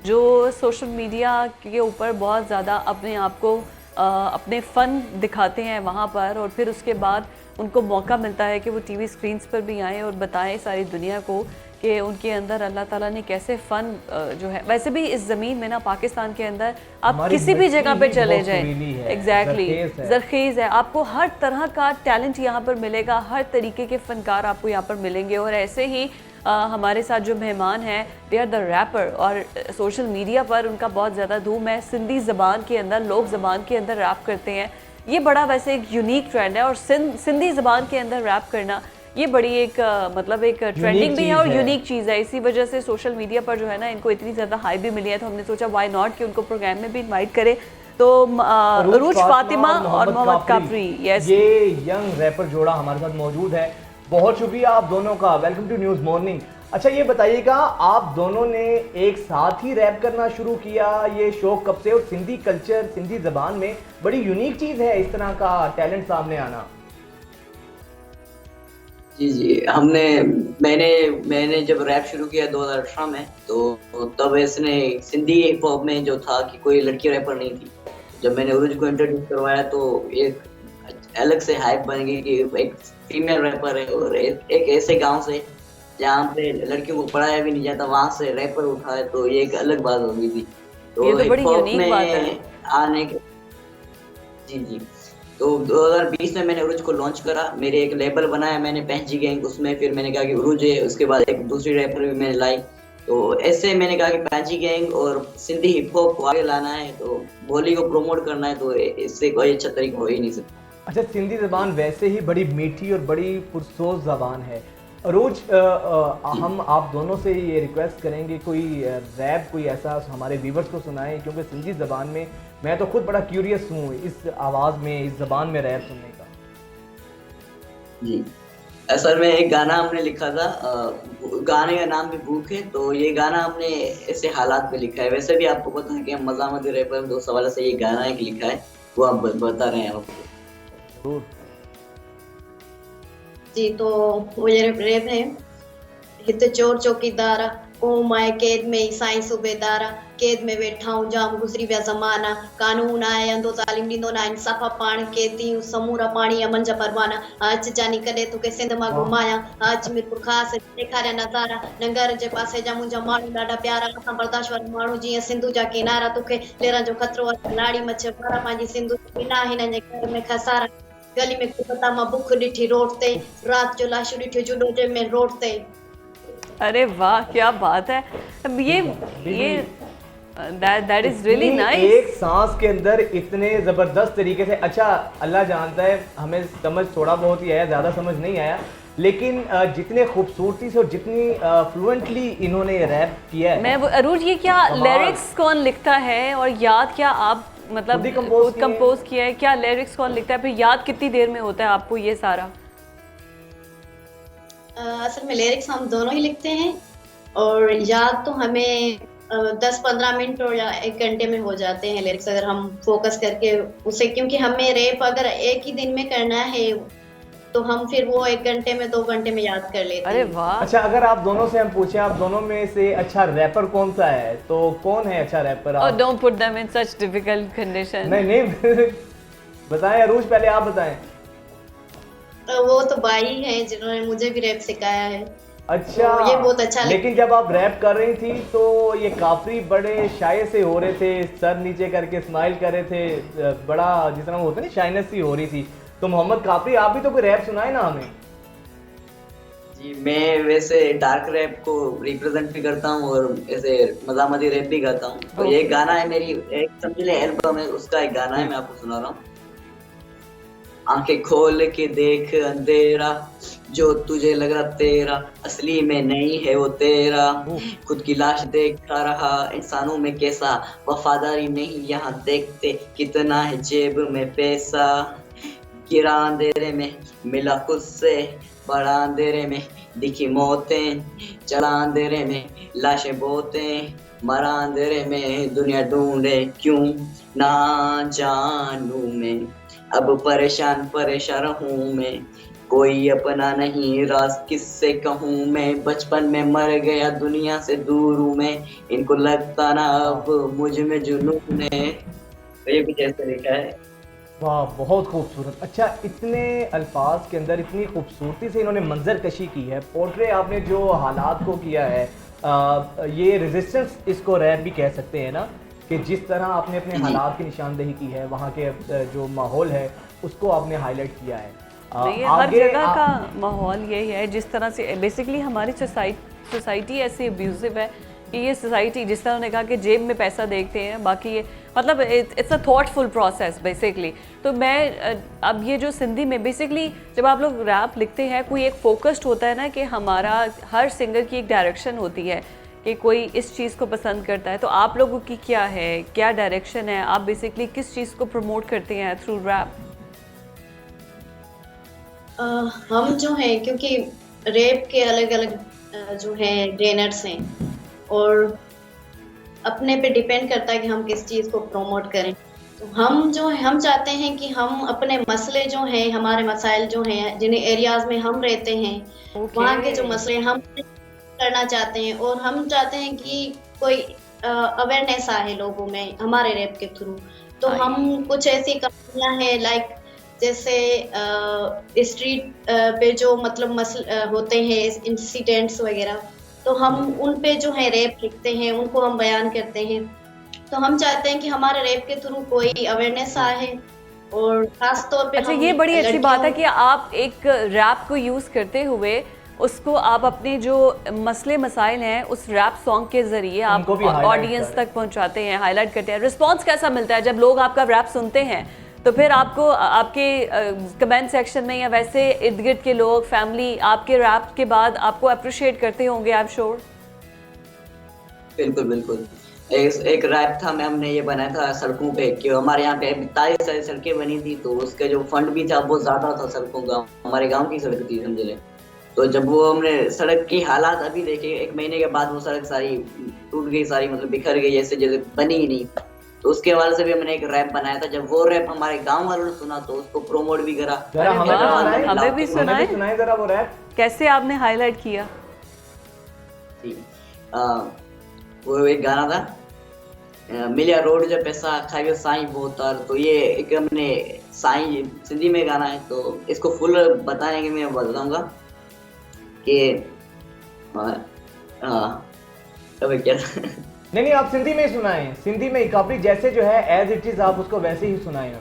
जो सोशल मीडिया के ऊपर बहुत ज़्यादा अपने आप को अपने फ़न दिखाते हैं वहाँ पर, और फिर उसके बाद उनको मौका मिलता है कि वो टीवी स्क्रीन्स पर भी आएँ और बताएं सारी दुनिया को कि उनके अंदर अल्लाह ताला ने कैसे फ़न जो है। वैसे भी इस ज़मीन में ना पाकिस्तान के अंदर आप किसी भी जगह पे चले जाएं, एग्जैक्टली ज़रख़ीज़ है, आपको हर तरह का टैलेंट यहाँ पर मिलेगा, हर तरीके के फ़नकार आपको यहाँ पर मिलेंगे। और ऐसे ही हमारे साथ जो मेहमान हैं दे आर द रैपर, और सोशल मीडिया पर उनका बहुत ज़्यादा धूम है। सिंधी ज़बान के अंदर, लोक ज़बान के अंदर रैप करते हैं। ये बड़ा वैसे एक यूनिक ट्रेंड है, और सिंधी ज़बान के अंदर रैप करना ये बड़ी एक मतलब एक ट्रेंडिंग भी है और यूनिक चीज़ है। इसी वजह से सोशल मीडिया पर जो है ना इनको इतनी ज़्यादा हाई भी मिली है, तो हमने सोचा व्हाई नॉट कि उनको प्रोग्राम में भी इनवाइट करें। तो अरूज फातिमा और मोहम्मद काफरी, यस, ये यंग रैपर जोड़ा हमारे साथ मौजूद है। बहुत शुक्रिया आप दोनों का। Welcome to News Morning. अच्छा ये बताइएगा, आप दोनों ने एक साथ ही रैप करना शुरू किया, ये शौक कब से? और सिंधी कल्चर, सिंधी ज़बान में बड़ी यूनिक चीज़ है इस तरह का टैलेंट सामने आना। जी, मैंने जब रैप शुरू किया 2018 में, तो तब इसने सिंधी हिप हॉप में जो था कि कोई लड़की रैपर नहीं थी। जब मैंने उरुज को इंट्रोड्यूस करवाया तो एक अलग से हाइप बन गई कि एक फीमेल रैपर है, और एक ऐसे गांव से जहाँ पे लड़कियों को पढ़ाया भी नहीं जाता वहाँ से रैपर उठा है, तो ये एक अलग बात हो गई थी। तो ये तो बड़ी यूनिक बात है आने के। जी, तो 2020 में मैंने उरुज को लॉन्च करा। मेरे एक लेबल बनाया मैंने, पहची गैंग, उसमें फिर मैंने कहा कि उरुज है। उसके बाद एक दूसरी रैपर भी मैंने लाई, तो ऐसे मैंने कहा कि पैंची गैंग और सिंधी हिप हॉप को आगे लाना है, तो बोली को प्रमोट करना है, तो इससे कोई अच्छा तरीका हो ही नहीं सकता। अच्छा, सिंधी ज़बान वैसे ही बड़ी मीठी और बड़ी पुरसोज ज़बान है। अरूज, हम आप दोनों से ये रिक्वेस्ट करेंगे कोई रैप कोई ऐसा हमारे व्यूवर्स को सुनाएं, क्योंकि सिंधी ज़बान में मैं तो खुद बड़ा क्यूरियस हूँ इस आवाज़ में, इस ज़बान में रैप सुनने का। जी, असल में एक गाना हमने लिखा था, गाने का नाम भी भूख है। तो ये गाना हमने ऐसे हालात में लिखा है। वैसे भी आपको पता है कि हम मज़ामती रैपर, तो उस हवाले से ये गाना एक लिखा है, वो आप बता रहे हैं आपको। जी, तो वो ये रेप है। हित चोर चौकीदारा ओ माए कैद में ईसाई सूबेदारा, कैद में वेठा हूं जाम गुजरी विया ज़माना, कानून आए अंधो तालीम ॾींदो ना इंसाफ़ा पाण केती समूरा पाणी अमन जा परवाना, अच जानी कॾहिं तोखे सिंध मां घुमाया, अच मिरपुर ख़ासि ॾेखारिया नज़ारा, नंगर जे पासे जा मुंहिंजा माण्हू ॾाढा प्यारा, असां बर्दाश्त वारा माण्हू जीअं सिंधु जा किनारा, तोखे लेरनि जो ख़तरो आहे लाड़ी मछ वारा, पंहिंजी सिंधु बिना हिन जे घर में खसारा, गली में कुपता मां बुख ॾिठी रोड ते, रात जो लाशूं ॾिठियूं जुडो में रोड ते। अरे वाह, क्या बात है। ये that is really nice। एक सांस के अंदर इतने ज़बरदस्त तरीके से, अच्छा अल्लाह जानता है हमें समझ थोड़ा बहुत ही आया, ज़्यादा समझ नहीं आया, लेकिन जितने खूबसूरती से और जितनी फ्लुएंटली इन्होंने रैप किया है। मैं अरूज, ये क्या लिरिक्स कौन लिखता है और याद क्या आप मतलब कंपोज किया है, क्या लिरिक्स कौन लिखता है, फिर याद कितनी देर में होता है आपको ये सारा? असल में लिरिक्स हम दोनों ही लिखते हैं और याद तो हमें 10-15 मिनट और या 1 घंटे में हो जाते हैं लिरिक्स, अगर हम फोकस करके उसे, क्योंकि हमें रैप अगर एक ही दिन में करना है तो हम फिर वो 1 घंटे में 2 घंटे में याद कर लेते हैं। अरे वाह। अच्छा, अगर आप दोनों से हम पूछें, आप दोनों में से अच्छा रैपर कौन सा है, तो कौन है अच्छा wrapper? Oh, don't put them in such difficult condition। नहीं बताएं अरूज, पहले आप बताएं। वो तो भाई हैं जिन्होंने मुझे भी रैप सिखाया है। अच्छा, तो ये बहुत अच्छा। लेकिन जब आप रैप कर रही थी तो ये काफी बड़े शाये से हो रहे थे, सर नीचे करके स्माइल कर रहे थे, बड़ा जिस तरह होता है ना शाइनेस सी हो रही थी। तो मोहम्मद काफरी, आप भी तो कोई रैप सुनाए ना हमें। जी, मैं वैसे डार्क रैप को रिप्रेजेंट भी करता हूँ और ऐसे मज़ामती रैप भी गाता हूँ। तो ये गाना है मेरी एक समझ ले एल्बम है, उसका एक गाना है, मैं आपको सुना रहा हूँ। आंखें खोल के देख अंधेरा, जो तुझे लग रहा तेरा असली में नहीं है वो तेरा, खुद की लाश देखता रहा इंसानों में कैसा, वफादारी नहीं यहाँ देखते कितना है जेब में पैसा, गिरा अंधेरे में मिला खुद से, बड़ा अंधेरे में दिखी मौतें, चला अंधेरे में लाशें बोतें, मरा अंधेरे में दुनिया ढूंढे क्यों ना जानू मैं, अब परेशान परेशान हूँ मैं, कोई अपना नहीं राज किससे कहूँ मैं, बचपन में मर गया दुनिया से दूर हूँ मैं, इनको लगता ना अब मुझ में जुनून है। तो ये कुछ ऐसे लिखा है। वाह, बहुत खूबसूरत। अच्छा, इतने अल्फाज के अंदर इतनी खूबसूरती से इन्होंने मंजर कशी की है, पोर्ट्रे आपने जो हालात को किया है, ये रेजिस्टेंस इसको रैप भी कह सकते हैं ना, कि जिस तरह आपने अपने हालात की निशानदेही की है, वहाँ के जो माहौल है उसको आपने हाईलाइट किया है। हर जगह का माहौल यही है, जिस तरह से बेसिकली हमारी सोसाइटी ऐसी अब्यूजिव है कि ये सोसाइटी जिस तरह उन्होंने कहा कि जेब में पैसा देखते हैं, बाकी ये मतलब it's a thoughtful process basically. तो मैं अब ये जो सिंधी में बेसिकली जब आप लोग रैप लिखते हैं, कोई एक फोकस्ड होता है ना, कि हमारा हर सिंगर की एक डायरेक्शन होती है कि कोई इस चीज़ को पसंद करता है, तो आप लोगों की क्या है, क्या डायरेक्शन है, आप बेसिकली किस चीज़ को प्रमोट करते हैं थ्रू रैप? हम जो हैं, क्योंकि रैप के अलग अलग जो हैं जेनर्स हैं और अपने पे डिपेंड करता है कि हम किस चीज़ को प्रमोट करें। तो हम जो है, हम चाहते हैं कि हम अपने मसले जो हैं, हमारे मसाइल जो हैं, जिन एरियाज में हम रहते हैं, वहाँ के जो मसले हम करना चाहते हैं, और हम चाहते हैं कि कोई अवेयरनेस आए लोगों में हमारे रैप के थ्रू। तो हम कुछ ऐसी कहानियाँ हैं लाइक जैसे स्ट्रीट पे जो मतलब मसले होते हैं, इंसिडेंट्स वगैरह, तो हम उन पे जो है रैप लिखते हैं, उनको हम बयान करते हैं। तो हम चाहते हैं कि हमारे रैप के थ्रू कोई अवेयरनेस आए, और खास तौर पे अच्छा, ये बड़ी अच्छी बात है कि आप एक रैप को यूज़ करते हुए उसको आप अपने जो मसले मसाइल हैं उस रैप सॉन्ग के ज़रिए आप ऑडियंस तक पहुंचाते हैं, हाईलाइट करते हैं, रिस्पांस कैसा मिलता है जब लोग आपका रैप सुनते हैं? तो फिर आपको आपके कमेंट सेक्शन में या वैसे इर्द गिर्द के लोग, फैमिली आपके रैप के बाद आपको अप्रिशिएट करते होंगे, आई एम श्योर। बिल्कुल बिल्कुल। एक रैप था, मैं हमने ये बनाया था सड़कों पे कि हमारे यहाँ पे 42 सारी सड़कें बनी थी, तो उसका जो फंड भी था बहुत ज्यादा था सड़कों का, हमारे गांव की सड़क थी समझ लें। तो जब वो हमने सड़क की हालात अभी देखे, 1 महीने के बाद वो सड़क सारी टूट गई, सारी मतलब बिखर गई, ऐसे जैसे बनी ही नहीं। तो उसके हवाले से भी हमने एक रैप बनाया था। जब वो रैप हमारे गांव वालों ने सुना तो उसको प्रमोट भी करा। हमें भी सुनाए जरा वो रैप, कैसे आपने हाईलाइट किया? वो एक गाना था, मिलिया रोड जब पैसा खाइयो साईं बोतार। तो ये एक हमने साईं सिंधी में गाना है, तो इसको फुल बताने के मैं बताऊंगा कि अबे क्या नहीं आप सिंधी में ही सुनाएं, सिंधी में ही कॉपी जैसे जो है एज इट इज आप उसको वैसे ही सुनाएं।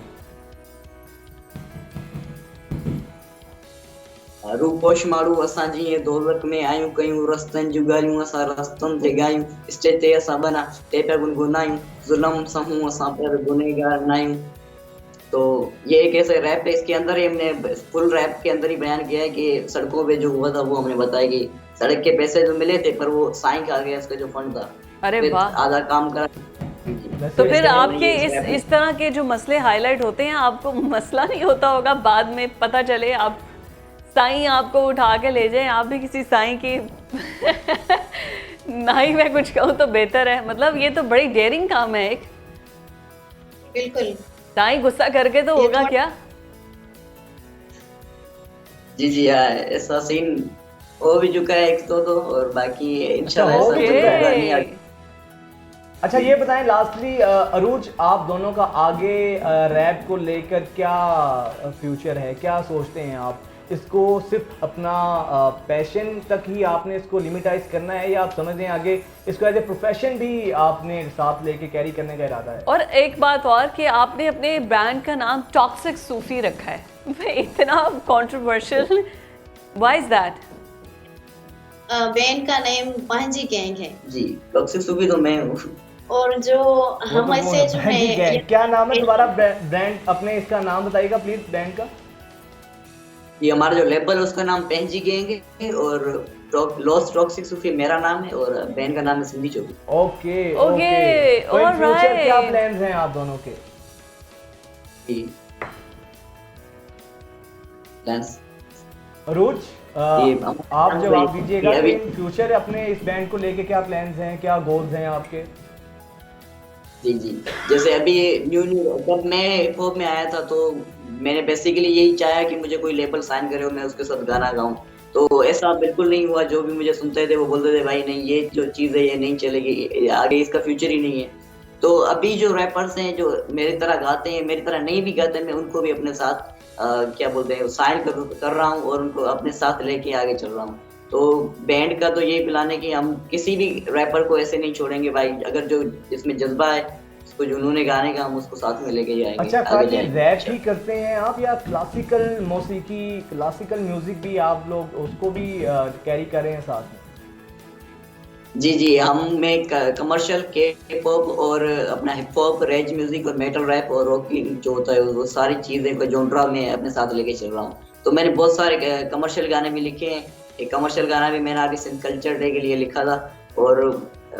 रूपोश मारू असां जीअं दौलत में आयूं, कयूं रस्तनि जूं ॻाल्हियूं असां रस्तनि ते ॻायूं, स्टेज ते असां बना ते पिया गुनगुनायूं, ज़ुल्म सहूं असां पर गुनहगार नायूं। तो ये एक ऐसे रैप है, इसके अंदर ही हमने फुल रैप के अंदर ही बयान किया है कि सड़कों पे जो हुआ था वो हमने बताया कि सड़क के पैसे जो मिले थे पर वो साईं खा गया, उसका जो फंड था। अरे वाह, आधा काम करा। तो फिर आपके इस तरह के जो मसले हाईलाइट होते हैं, आपको मसला नहीं होता होगा बाद में पता चले आप साईं आपको उठा के ले जाए, आप भी किसी साईं की ना ही मैं कुछ कहूँ तो बेहतर है। मतलब ये तो बड़ी डेयरिंग काम है एक। बिल्कुल। साईं गुस्सा करके तो होगा क्या? जी जी ऐसा सीन हो भी चुका है एक तो और बाकी इंशाल्लाह। अच्छा ये बताएं लास्टली अरूज, आप दोनों का आगे रैप को लेकर क्या फ्यूचर है, क्या सोचते हैं आप? इसको सिर्फ अपना पैशन तक ही आपने इसको लिमिटाइज करना है, या आप समझते हैं आगे इसको एज ए प्रोफेशन भी आपने साथ लेके कैरी करने का इरादा है? और एक बात और कि आपने अपने ब्रांड का नाम टॉक्सिक सूफी रखा है, इतना controversial, why is that? Band का नेम पंहिंजी गैंग है जी, टॉक्सिक सूफी तो मैं हूँ। और जो हम ऐसे जो है, क्या नाम है तुम्हारा ब्रांड? अपने इसका नाम बताइएगा प्लीज ब्रांड का। ये हमारा जो लेबल है उसका नाम पेंजी गैंग है और लॉस्ट टॉक्सिक सूफी मेरा नाम है और बैंड का नाम है सिंधी चौकी। ओके ओके, फ्यूचर क्या प्लान्स हैं आप दोनों के? प्लान्स अरूज आप जवाब दीजिएगा कि फ्यूचर अपने इस बैंड को लेके क्या प्लान्स हैं, क्या गोल्स हैं आपके? जी जी, जैसे अभी न्यू जब मैं हिप हॉप में आया था तो मैंने बेसिकली यही चाहा कि मुझे कोई लेबल साइन करे और मैं उसके साथ गाना गाऊं। तो ऐसा बिल्कुल नहीं हुआ। जो भी मुझे सुनते थे वो बोलते थे भाई नहीं ये जो चीज़ है ये नहीं चलेगी, आगे इसका फ्यूचर ही नहीं है। तो अभी जो रैपर्स हैं जो मेरी तरह गाते हैं, मेरी तरह नहीं भी गाते, मैं उनको भी अपने साथ क्या बोलते हैं साइन कर रहा हूँ और उनको अपने साथ लेके आगे चल रहा हूँ। तो बैंड का तो यही प्लान है कि हम किसी भी रैपर को ऐसे नहीं छोड़ेंगे भाई, अगर जो इसमें जज्बा है उसको जुनून गाने का हम उसको साथ में लेके जाएंगे। अच्छा, खाली रैप ही करते हैं आप या क्लासिकल मौसीकी, क्लासिकल म्यूजिक भी आप लोग उसको भी कैरी कर रहे हैं साथ में? जी जी, हम में कमर्शियल के पॉप और अपना हिप हॉप, रेज म्यूजिक और मेटल रैप और रॉकिंग जो होता है वो सारी चीज़ें को जॉनरा में अपने साथ लेके चल रहा हूँ। तो मैंने बहुत सारे कमर्शियल गाने भी लिखे हैं। एक कमर्शियल गाना भी मैंने अभी कल्चर डे के लिए लिखा था और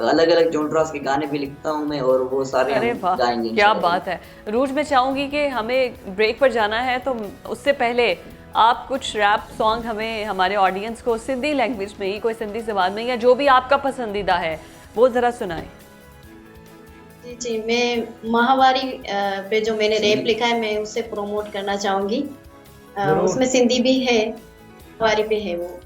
अलग अलग जॉनरास के गाने भी लिखता हूँ मैं और वो सारे हम गाएंगे। क्या बात है। रूज, मैं चाहूँगी कि हमें ब्रेक पर जाना है तो उससे पहले आप कुछ रैप सॉन्ग हमें, हमारे ऑडियंस को सिंधी लैंग्वेज में ही, कोई सिंधी ज़बान में या जो भी आपका पसंदीदा है वो ज़रा सुनाएं। जी जी, मैं माहवारी पे जो मैंने रैप लिखा है मैं उसे प्रमोट करना चाहूँगी। उसमें सिंधी भी है, माहवारी पे है वो।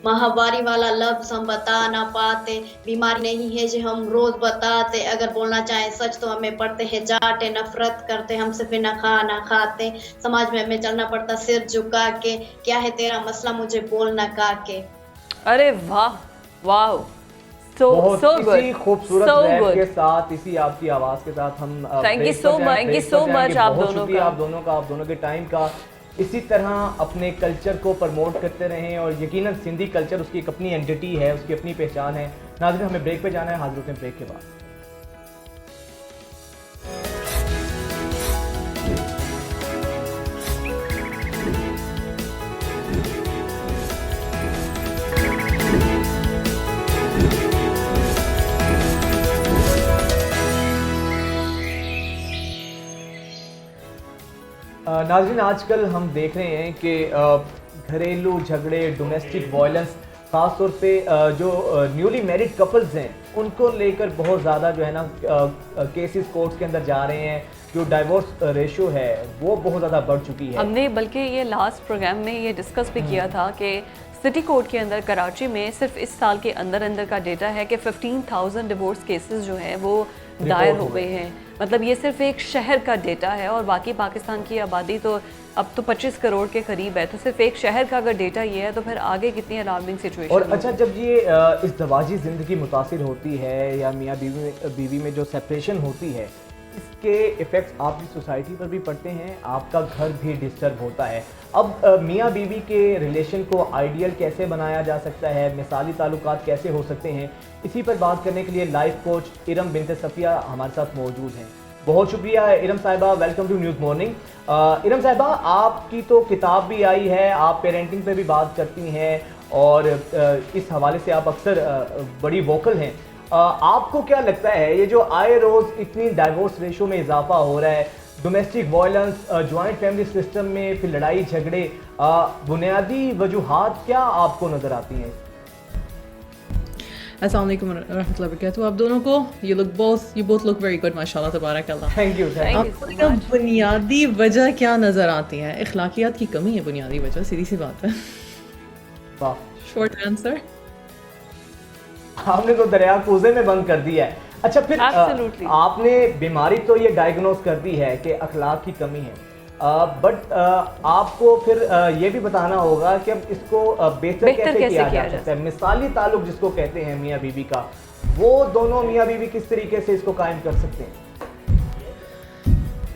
महावारी वाला लफ्ज हम बता ना पाते, बीमारी नहीं है जो हम रोज बताते, अगर बोलना चाहे सच तो हमें पढ़ते हैं जाटे, नफरत करते हमसे बिना खाना खाते, समाज में हमें चलना पड़ता सिर झुका के, क्या है तेरा मसला मुझे बोलना का के। अरे वाह वाह, सो गुड, खूबसूरत रैप के साथ, इसी आपकी आवाज के साथ हम थैंक यू सो मच आप दोनों का, आप दोनों के टाइम का। इसी तरह अपने कल्चर को प्रमोट करते रहें और यकीनन सिंधी कल्चर उसकी एक अपनी एंटिटी है, उसकी अपनी पहचान है। नाज़रीन, हमें ब्रेक पे जाना है, हाजिर होते हैं ब्रेक के बाद। नाज़रीन, आजकल हम देख रहे हैं कि घरेलू झगड़े, डोमेस्टिक वायलेंस, ख़ास तौर पे जो न्यूली मैरिड कपल्स हैं उनको लेकर बहुत ज़्यादा जो है ना केसेस कोर्ट्स के अंदर जा रहे हैं। जो डाइवोर्स रेशो है वो बहुत ज़्यादा बढ़ चुकी है। हमने बल्कि ये लास्ट प्रोग्राम में ये डिस्कस भी किया था कि सिटी कोर्ट के अंदर कराची में सिर्फ इस साल के अंदर का डेटा है कि 15,000 डिवोर्स केसेस जो हैं वो दायर हो गए हैं। मतलब ये सिर्फ एक शहर का डेटा है और बाकी पाकिस्तान की आबादी तो अब तो 25 करोड़ के करीब है, तो सिर्फ एक शहर का अगर डेटा ये है तो फिर आगे कितनी अलार्मिंग सिचुएशन। और अच्छा, जब ये इस दवाजी ज़िंदगी मुतासिर होती है या मियाँ बीवी में जो सेपरेशन होती है, इसके इफ़ेक्ट्स आपकी सोसाइटी पर भी पड़ते हैं, आपका घर भी डिस्टर्ब होता है। अब मियाँ बीवी के रिलेशन को आइडियल कैसे बनाया जा सकता है, मिसाली ताल्लुकात कैसे हो सकते हैं, इसी पर बात करने के लिए लाइफ कोच इरम बिनते सफ़िया हमारे साथ मौजूद हैं। बहुत शुक्रिया इरम साहिबा, welcome to News Morning. Iram साहिबा, आपकी तो किताब भी आई है, आप पेरेंटिंग पे भी बात करती हैं और इस हवाले से आप अक्सर बड़ी वोकल हैं। आपको क्या लगता है ये जो आए रोज़ इतनी डाइवोर्स रेशो में इजाफा हो रहा है, domestic violence, joint family system में फिर लड़ाई झगड़े, बुनियादी वजूहात क्या आपको नज़र आती हैं? अस्सलाम वालेकुम रहमतुल्लाहि व बरकातहू। आप दोनों को you both look very good माशाल्लाह तबारकल्लाह। Thank you. आपको बुनियादी वजह क्या नज़र आती है? इखलाकियात की कमी है बुनियादी वजह, सीधी सी बात है। वाह, शॉर्ट आंसर। आपने तो दरिया कूजे में बंद कर दिया है। अच्छा, फिर आपने बीमारी तो ये डायग्नोज कर दी है कि अखलाक की कमी है, बट आपको फिर ये भी बताना होगा कि अब इसको बेहतर कैसे किया जा सकता है। मिसाली ताल्लुक जिसको कहते हैं मियाँ बीवी का, वो दोनों मियाँ बीवी किस तरीके से इसको कायम कर सकते हैं?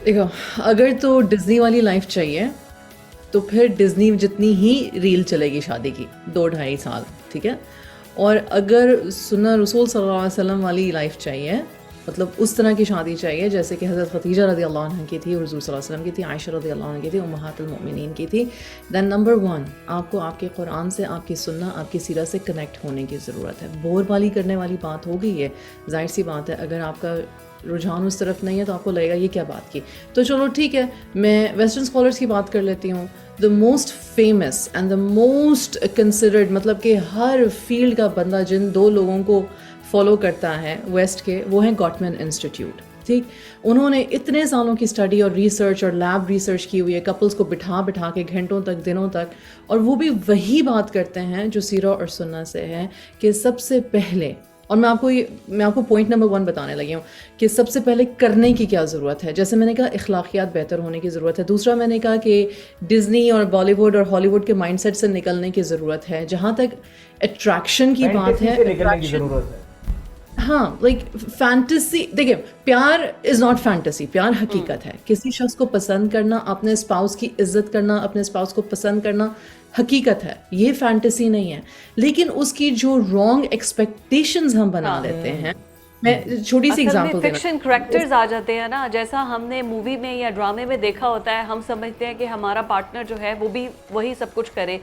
देखो, अगर तो डिज्नी वाली लाइफ चाहिए तो फिर डिज्नी जितनी ही रील चलेगी शादी की, 2-2.5 साल, ठीक है। और अगर सुन्नत रसूल सल्लल्लाहु अलैहि वसल्लम वाली लाइफ चाहिए, मतलब उस तरह की शादी चाहिए जैसे कि हज़रत खदीजा रज़ी अल्लाह अन्हा की थी, हुज़ूर सल्लल्लाहु अलैहि वसल्लम की थी, आयशा रज़ी अल्लाह अन्हा की थी, उम्महातुल मोमिनीन की थी, दैन नंबर 1 आपको आपके कुरान से, आपकी सुन्ना, आपकी सीरत से कनेक्ट होने की ज़रूरत है। बोर वाली करने वाली बात हो गई है, जाहिर सी बात है, अगर आपका रुझान उस तरफ नहीं है तो आपको लगेगा ये क्या बात की। तो चलो ठीक है, मैं वेस्टर्न स्कॉलर्स की बात कर लेती हूँ। The most famous and the most considered, मतलब कि हर फील्ड का बंदा जिन 2 लोगों को फॉलो करता है वेस्ट के, वो हैं गॉटमैन इंस्टीट्यूट, ठीक। उन्होंने इतने सालों की स्टडी और रिसर्च और लैब रिसर्च की हुई है, कपल्स को बिठा बिठा के घंटों तक, दिनों तक, और वो भी वही बात करते हैं जो सीरा और सुन्ना से है कि सबसे पहले, और मैं आपको पॉइंट नंबर 1 बताने लगी हूँ कि सबसे पहले करने की क्या ज़रूरत है। जैसे मैंने कहा इखलाकियात बेहतर होने की ज़रूरत है। दूसरा मैंने कहा कि डिज़नी और बॉलीवुड और हॉलीवुड के माइंडसेट से निकलने की ज़रूरत है। जहाँ तक अट्रैक्शन की बात है, हाँ, लाइक फैंटेसी, देखिए प्यार इज़ नॉट फैंटेसी, प्यार हकीकत है। किसी शख्स को पसंद करना, अपने स्पाउस की इज्जत करना, अपने स्पाउस को पसंद करना हकीकत है, ये फैंटेसी नहीं है। लेकिन उसकी जो रॉन्ग एक्सपेक्टेशंस हम बना लेते हैं, मैं छोटी सी एग्जांपल देना, फिक्शन कैरेक्टर्स आ जाते हैं ना, जैसा हमने मूवी में या ड्रामे में देखा होता है, हम समझते हैं कि हमारा पार्टनर जो है वो भी वही सब कुछ करे।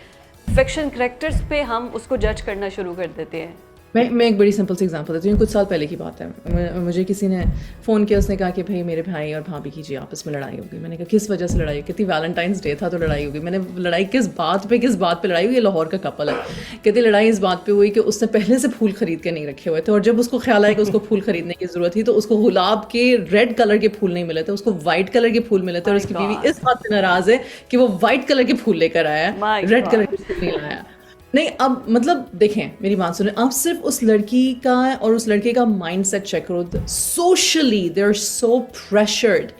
फिक्शन कैरेक्टर्स पे हम उसको जज करना शुरू कर देते हैं। मैं एक बड़ी सिंपल सी एग्जांपल देती हूँ। कुछ साल पहले की बात है, मुझे किसी ने फ़ोन किया, उसने कहा कि भाई मेरे भाई और भाभी की जी आपस में लड़ाई हो गई। मैंने कहा किस वजह से लड़ाई? कहती वैलेंटाइंस डे था तो लड़ाई हो गई। मैंने लड़ाई किस बात पे लड़ाई हुई? ये लाहौर का कपल है। कहती लड़ाई इस बात पे हुई कि उसने पहले से फूल खरीद के नहीं रखे हुए थे, और जब उसको ख्याल आया कि उसको फूल खरीदने की ज़रूरत थी तो उसको गुलाब के रेड कलर के फूल नहीं मिले थे, उसको वाइट कलर के फूल मिले थे। और उसकी बीवी इस बात से नाराज़ है कि वो वाइट कलर के फूल लेकर आया, रेड कलर के फूल नहीं लाया। नहीं, अब मतलब देखें, मेरी बात सुने, आप सिर्फ उस लड़की का और उस लड़के का माइंडसेट चेक करो। Socially they are so pressured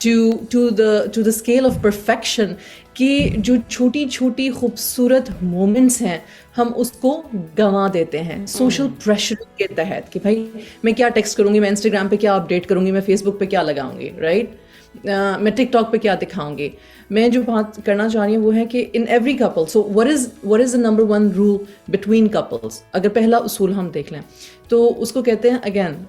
to the scale of perfection कि जो छोटी छोटी खूबसूरत मोमेंट्स हैं हम उसको गंवा देते हैं सोशल प्रेशर के तहत कि भाई मैं क्या टेक्स्ट करूँगी, मैं इंस्टाग्राम पे क्या अपडेट करूँगी, मैं फेसबुक पे क्या लगाऊंगी, राइट। मैं टिकटॉक पे क्या दिखाऊंगी। मैं जो बात करना चाह रही हूँ वो है कि in every couple, so what is the number one rule between couples. अगर पहला उसूल हम देख लें तो उसको कहते हैं अगेन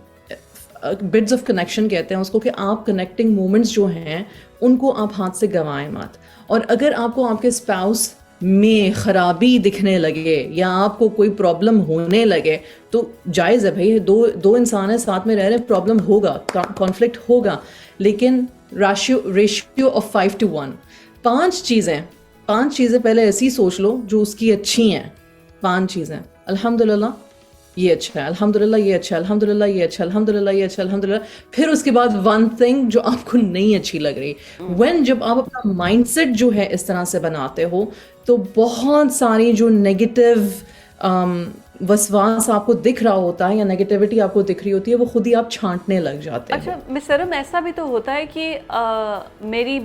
बिड्स ऑफ कनेक्शन कहते हैं उसको, कि आप कनेक्टिंग मोमेंट्स जो हैं उनको आप हाथ से गंवाएं मत। और अगर आपको आपके स्पाउस में ख़राबी दिखने लगे या आपको कोई प्रॉब्लम होने लगे तो जायज़ है भाई, दो इंसान हैं साथ में रह रहे हैं, प्रॉब्लम होगा, कॉन्फ्लिक्ट होगा, लेकिन रेशियो ऑफ 5 to 1। पांच चीज़ें पहले ऐसी सोच लो जो उसकी अच्छी हैं। 5 चीज़ें, अल्हम्दुलिल्लाह ये अच्छा है, अल्हम्दुलिल्लाह ये अच्छा है, अल्हम्दुलिल्लाह ये अच्छा है, अल्हम्दुलिल्लाह ये अच्छा है, अल्हम्दुलिल्लाह। फिर उसके बाद वन थिंग जो आपको नहीं अच्छी लग रही। जब आप अपना माइंडसेट जो है इस तरह से बनाते हो तो बहुत सारी जो नेगेटिव वसवास आपको दिख रहा होता है या नेगेटिविटी आपको दिख रही होती है वो खुद ही आप छांटने लग जाते हैं। अच्छा मिस सरम, ऐसा भी तो होता है कि मेरी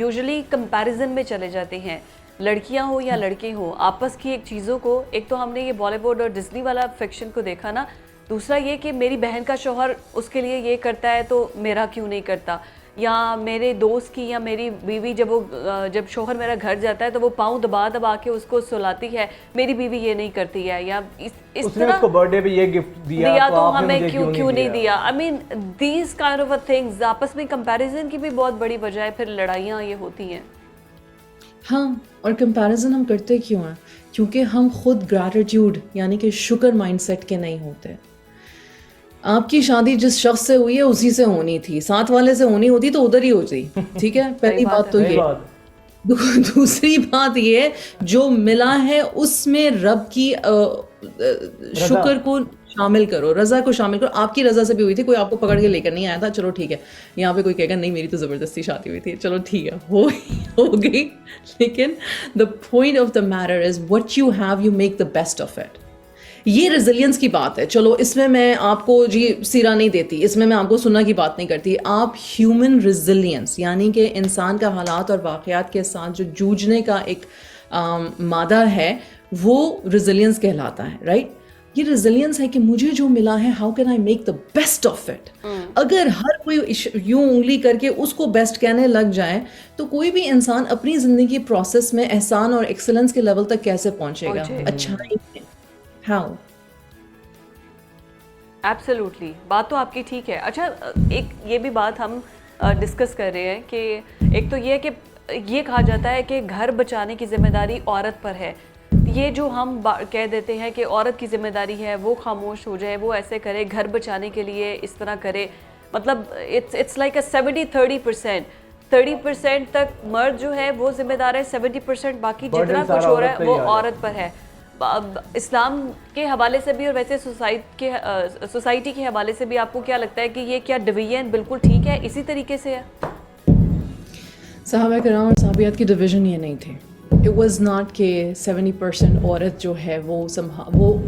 यूजुअली कंपैरिजन में चले जाते हैं, लड़कियां हो या लड़के हो, आपस की एक चीज़ों को, एक तो हमने ये बॉलीवुड और डिज्नी वाला फिक्शन को देखा ना, दूसरा ये कि मेरी बहन का शौहर उसके लिए ये करता है तो मेरा क्यों नहीं करता, या मेरे दोस्त की या मेरी बीवी जब शौहर मेरा घर जाता है तो वो पाँव दबा के उसको सुलाती है, मेरी बीवी ये नहीं करती है, या इस तरह उसको बर्थडे पे ये गिफ्ट दिया तो हमें क्यों नहीं दिया। I mean these kind of things, आपस में कंपैरिजन की भी बहुत बड़ी वजह है, फिर लड़ाइयाँ ये होती हैं। हाँ, और कंपैरिजन हम करते क्यों हैं? क्योंकि हम खुद ग्रैटिट्यूड यानी कि शुक्र माइंडसेट के नहीं होते। आपकी शादी जिस शख्स से हुई है उसी से होनी थी, साथ वाले से होनी होती तो उधर ही होती, ठीक है। पहली बात तो ये। दूसरी बात ये, जो मिला है उसमें रब की शुक्र को शामिल करो, रजा को शामिल करो। आपकी रजा से भी हुई थी, कोई आपको पकड़ के लेकर नहीं आया था, चलो ठीक है। यहाँ पे कोई कहेगा नहीं मेरी तो ज़बरदस्ती शादी हुई थी, चलो ठीक है, हो गई। लेकिन the point of the matter is what you have, you make the best of it. ये रेजिलियंस की बात है। चलो इसमें मैं आपको जी सिरा नहीं देती, इसमें मैं आपको सुनना की बात नहीं करती। आप ह्यूमन रेजिलियंस यानी कि इंसान का हालात और वाक़यात के साथ जो जूझने का एक मादा है वो रेजिलियंस कहलाता है, राइट। ये रेजिलियंस है कि मुझे जो मिला है how can I make the best of it. अगर हर कोई यूं उंगली करके उसको बेस्ट कहने लग जाए तो कोई भी इंसान अपनी ज़िंदगी प्रोसेस में एहसान और एक्सेलेंस के लेवल तक कैसे पहुंचेगा? अच्छा नहीं है। हाउ? एब्सोल्युटली, बात तो आपकी ठीक है। अच्छा, एक ये भी बात हम डिस्कस कर रहे हैं कि एक तो ये है कि ये कहा जाता है कि घर बचाने की जिम्मेदारी औरत पर है। ये जो हम कह देते हैं कि औरत की जिम्मेदारी है, वो खामोश हो जाए, वो ऐसे करे, घर बचाने के लिए इस तरह करे, मतलब इट्स लाइक अ 70-30%। 30% तक मर्द जो है वो जिम्मेदार है, 70% बाकी जितना कुछ हो रहा है वो औरत पर है। इस्लाम के हवाले से भी और वैसे सोसाइटी के हवाले से भी आपको क्या लगता है कि ये क्या डिवीजन बिल्कुल ठीक है, इसी तरीके से है? सहाबा किराम और साहबियात की डिवीजन ये नहीं थे। इट वॉज़ नॉट के 70% औरत जो है वो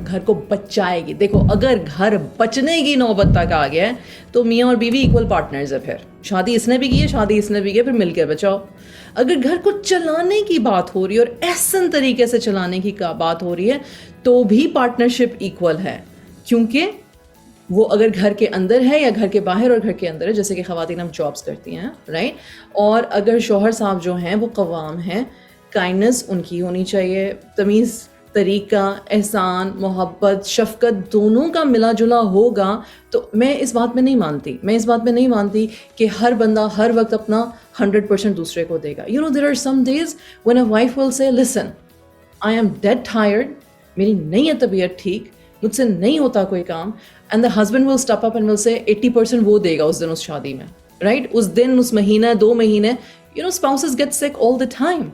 घर को बचाएगी। देखो, अगर घर बचने की नौबत तक आ गया है तो मियाँ और बीवी इक्वल पार्टनर्स है। फिर शादी इसने भी की है, शादी इसने भी की है, फिर मिलकर बचाओ। अगर घर को चलाने की बात हो रही है और एहसन तरीके से चलाने की बात हो रही है तो भी पार्टनरशिप इक्वल है, क्योंकि वो अगर घर के अंदर है या घर के बाहर और घर के अंदर है, जैसे कि ख़वातीन हम जॉब्स करती हैं, राइट। और अगर शौहर साहब जो हैं वो कवाम हैं, काइंडनेस उनकी होनी चाहिए, तमीज़, तरीका, एहसान, मोहब्बत, शफ़क़त दोनों का मिला जुला होगा। तो मैं इस बात में नहीं मानती कि हर बंदा हर वक्त अपना 100% दूसरे को देगा। You know, there are some days when a wife will say listen, I am dead tired, मेरी नहीं है तबीयत ठीक, मुझसे नहीं होता कोई काम, and the husband will step up and will say 80% वो देगा उस दिन उस शादी में, राइट। उस दिन, उस महीने, 2 महीने, you know, spouses get sick all the time.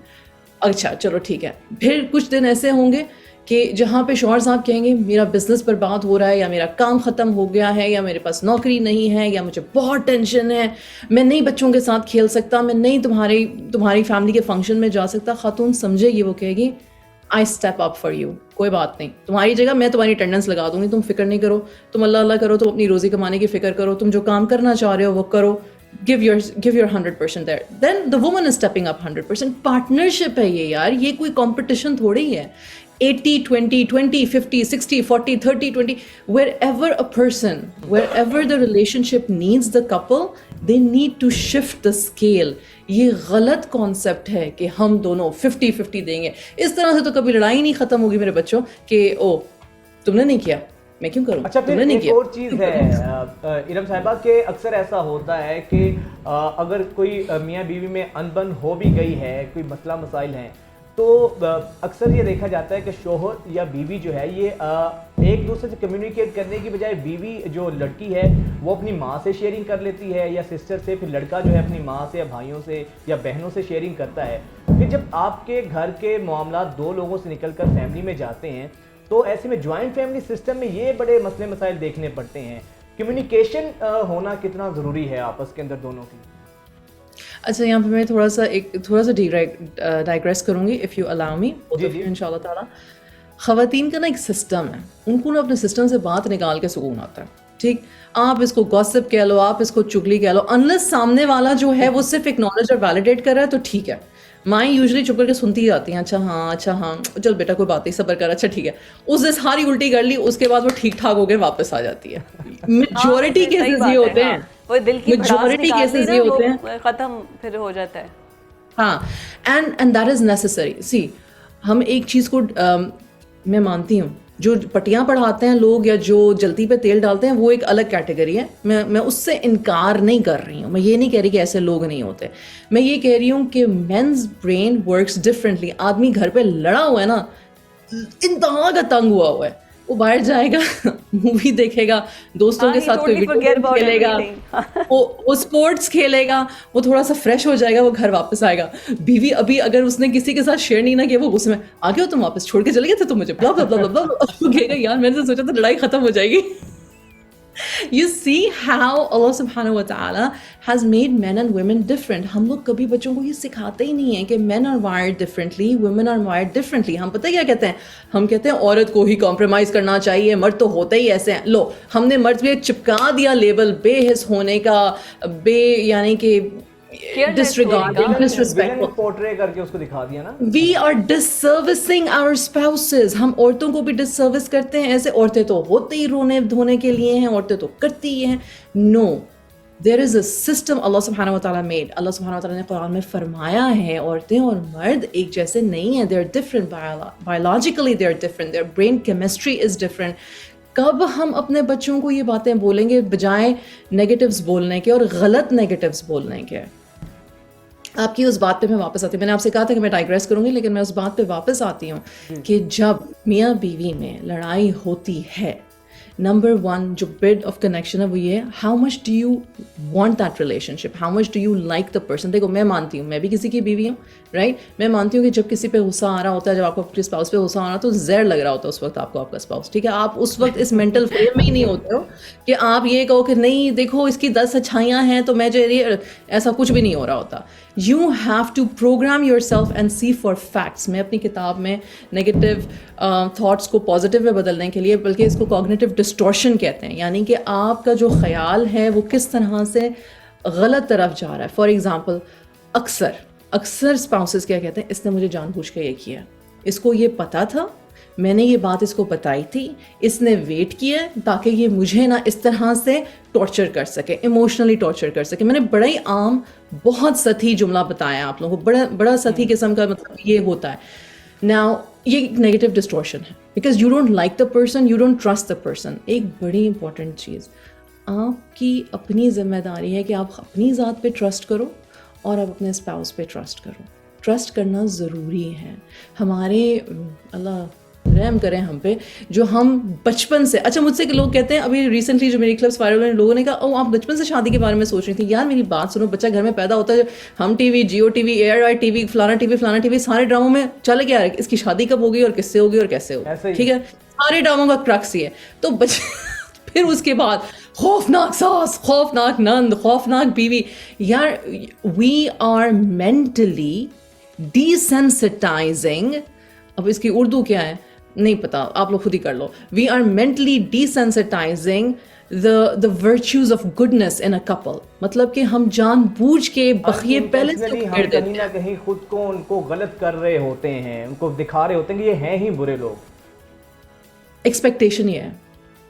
अच्छा चलो ठीक है, फिर कुछ दिन ऐसे होंगे कि जहाँ पे शौहर साहब कहेंगे मेरा बिज़नेस बर्बाद हो रहा है, या मेरा काम ख़त्म हो गया है, या मेरे पास नौकरी नहीं है, या मुझे बहुत टेंशन है, मैं नहीं बच्चों के साथ खेल सकता, मैं नहीं तुम्हारी फैमिली के फंक्शन में जा सकता। खातून समझेगी, वो कहेगी आई स्टेप अप फॉर यू, कोई बात नहीं, तुम्हारी जगह मैं तुम्हारी अटेंडेंस लगा दूंगी, तुम फिक्र नहीं करो, तुम अल्लाह करो, तुम अपनी रोज़ी कमाने की फ़िक्र करो, तुम जो काम करना चाह रहे हो वो करो, give your 100% there. Then the woman is stepping up 100%. Partnership है ये यार, ये कोई कंपटीशन थोड़ी है। 80-20, 20, 50, 60, 40, 30, 20, wherever the relationship needs the couple, they need to shift the scale. ये गलत कॉन्सेप्ट है कि हम दोनों 50-50 देंगे। इस तरह से तो कभी लड़ाई नहीं ख़त्म होगी मेरे बच्चों कि ओ तुमने नहीं किया मैं क्यों करूं। अच्छा, फिर एक और चीज़ है इरम साहिबा के अक्सर ऐसा होता है कि अगर कोई मियाँ बीवी में अनबन हो भी गई है, कोई मसला मसाइल हैं, तो अक्सर ये देखा जाता है कि शोहर या बीवी जो है ये एक दूसरे से कम्युनिकेट करने की बजाय बीवी जो लड़की है वो अपनी माँ से शेयरिंग कर लेती है या सिस्टर से, फिर लड़का जो है अपनी माँ से या भाइयों से या बहनों से शेयरिंग करता है। फिर जब आपके घर के मामला दो लोगों से निकलकर फैमिली में जाते हैं तो ऐसे में जॉइंट फैमिली सिस्टम में ये बड़े मसले मसाइल देखने पड़ते हैं। कम्युनिकेशन होना कितना ज़रूरी है आपस के अंदर दोनों की? अच्छा, यहाँ पे मैं थोड़ा सा डाइग्रेस करूँगी इफ़ यू अलाउ मी इंशाल्लाह ताला। ख़वातीन का ना एक सिस्टम है, उनको ना अपने सिस्टम से बात निकाल के सुकून आता है। ठीक, आप इसको गॉसिप कह लो, आप इसको चुगली कह लो, अनलेस सामने वाला जो है वो सिर्फ एक्नॉलेज और वैलिडेट कर रहा है तो ठीक है। माएँ यूजुअली चुप करके सुनती ही जाती हैं, अच्छा हाँ चल बेटा कोई बात नहीं, सब्र कर, अच्छा ठीक है। उस दिन सारी उल्टी कर ली, उसके बाद वो ठीक ठाक होकर वापस आ जाती है। मेजॉरिटी केसेस ये होते हैं, वो दिल की मेजॉरिटी केसेस ये होते हैं, खत्म फिर हो जाता है। हाँ, एंड दैट इज़ नेसेसरी। सी, हम एक चीज़ को मैं मानती हूँ, जो पट्टियाँ पढ़ाते हैं लोग या जो जल्दी पे तेल डालते हैं वो एक अलग कैटेगरी है, मैं उससे इनकार नहीं कर रही हूँ। मैं ये नहीं कह रही कि ऐसे लोग नहीं होते, मैं ये कह रही हूँ कि मेंस ब्रेन वर्क्स डिफरेंटली। आदमी घर पे लड़ा हुआ है ना, इंतहा का तंग हुआ है, वो बाहर जाएगा मूवी देखेगा, दोस्तों के साथ कोई वीडियो गेम खेलेगा, वो स्पोर्ट्स खेलेगा, वो थोड़ा सा फ्रेश हो जाएगा, वो घर वापस आएगा। बीवी अभी अगर उसने किसी के साथ शेयर नहीं ना किया, वो गुस्से में आ गया, तुम वापस छोड़ के चले गए थे तो मुझे ब्ला ब्ला ब्ला ब्ला कहेगा, यार मैंने तो सोचा था लड़ाई खत्म हो जाएगी। You see how Allah subhanahu wa ta'ala has made men and women different. हम लोग कभी बच्चों को ये सिखाते ही नहीं है कि men are wired differently, women are wired differently. हम पता है क्या कहते हैं? हम कहते हैं औरत को ही कॉम्प्रोमाइज़ करना चाहिए, मर्द तो होते ही ऐसे हैं। लो, हमने मर्द पे चिपका दिया लेबल बेहिस होने का, यानी कि disregarding, disrespectful, पोर्ट्रे करके उसको दिखा दिया ना। We are disservicing our spouses. हम औरतों को भी डिससर्विस करते हैं। ऐसे औरतें तो होते ही रोने धोने के लिए हैं, औरतें तो करती ही हैं। No, there is a system Allah subhanahu wa ta'ala made. Allah subhanahu wa ta'ala ने कुरान में फरमाया है औरतें और मर्द एक जैसे नहीं हैं। They are different biologically, they are different. Their brain chemistry is different. कब हम अपने बच्चों को ये बातें बोलेंगे बजाय नेगेटिव्स बोलने के और गलत नेगेटिव्स बोलने के? आपकी उस बात पे मैं वापस आती हूँ। मैंने आपसे कहा था कि मैं डाइग्रेस करूँगी, लेकिन मैं उस बात पे वापस आती हूँ कि जब मियाँ बीवी में लड़ाई होती है, नंबर 1 जो बिड ऑफ कनेक्शन है वो ये है, how much do you want that relationship, how much do you like the person. देखो, मैं मानती हूँ, मैं भी किसी की बीवी हूँ, राइट। मैं मानती हूँ कि जब किसी पे गुस्सा आ रहा होता है, जब आपको अपने स्पाउस पे गुस्सा आ रहा है तो जहर लग रहा होता है उस वक्त आपको आपका स्पाउस, ठीक है। आप उस वक्त इस मेंटल फ्रेम में ही नहीं होते हो कि आप ये कहो कि नहीं देखो इसकी 10 अच्छाइयाँ हैं तो मैं जो ऐसा कुछ भी नहीं हो रहा होता। You have to program yourself and see for facts. मैं अपनी किताब में नेगेटिव थॉट्स को पॉजिटिव में बदलने के लिए, बल्कि इसको कॉग्निटिव डिस्टॉर्शन कहते हैं, यानी कि आपका जो ख्याल है वो किस तरह से गलत तरफ जा रहा है। फॉर एग्जांपल, अक्सर स्पाउसेस क्या कहते हैं, इसने मुझे जानबूझ के ये किया, इसको ये पता था, मैंने ये बात इसको बताई थी, इसने वेट किया ताकि ये मुझे ना इस तरह से टॉर्चर कर सके, इमोशनली टॉर्चर कर सके। मैंने बड़ा ही आम बहुत सती जुमला बताया आप लोगों को, बड़ा सती किस्म का मतलब ये होता है। नाउ ये एक नेगेटिव डिस्टॉर्शन है, because you don't like the person, you don't trust the person. एक बड़ी इंपॉर्टेंट चीज़, आपकी अपनी जिम्मेदारी है कि आप अपनी ज़ात पे ट्रस्ट करो और आप अपने स्पाउस पे ट्रस्ट करो। ट्रस्ट करना ज़रूरी है। हमारे अल्लाह रहम करें हम पे, जो हम बचपन से, अच्छा मुझसे लोग कहते हैं, अभी रिसेंटली जो मेरी क्लिप्स वायरल हुए, लोगों ने कहा, ओ आप बचपन से शादी के बारे में सोच रही थी। यार मेरी बात सुनो, बच्चा घर में पैदा होता है, हम टीवी, जियो टीवी, ARI टीवी, फलाना टीवी सारे ड्रामों में चल गया है, इसकी शादी कब होगी और किससे होगी और कैसे होगी, ठीक है। सारे ड्रामों का क्रक्स ही है। तो फिर उसके बाद खौफनाक सास, खौफनाक नंद, खौफनाक बीवी। यार वी आर मेंटली डिसेंसिटाइजिंग, अब इसकी उर्दू क्या है नहीं पता, आप लोग खुद ही कर लो। We are mentally desensitising the virtues of goodness in a couple. मतलब कि हम जानबूझ के बखिए पहले से हम कहीं ना कहीं खुद को उनको गलत कर रहे होते हैं, उनको दिखा रहे होते हैं कि ये हैं ही बुरे लोग। एक्सपेक्टेशन ये है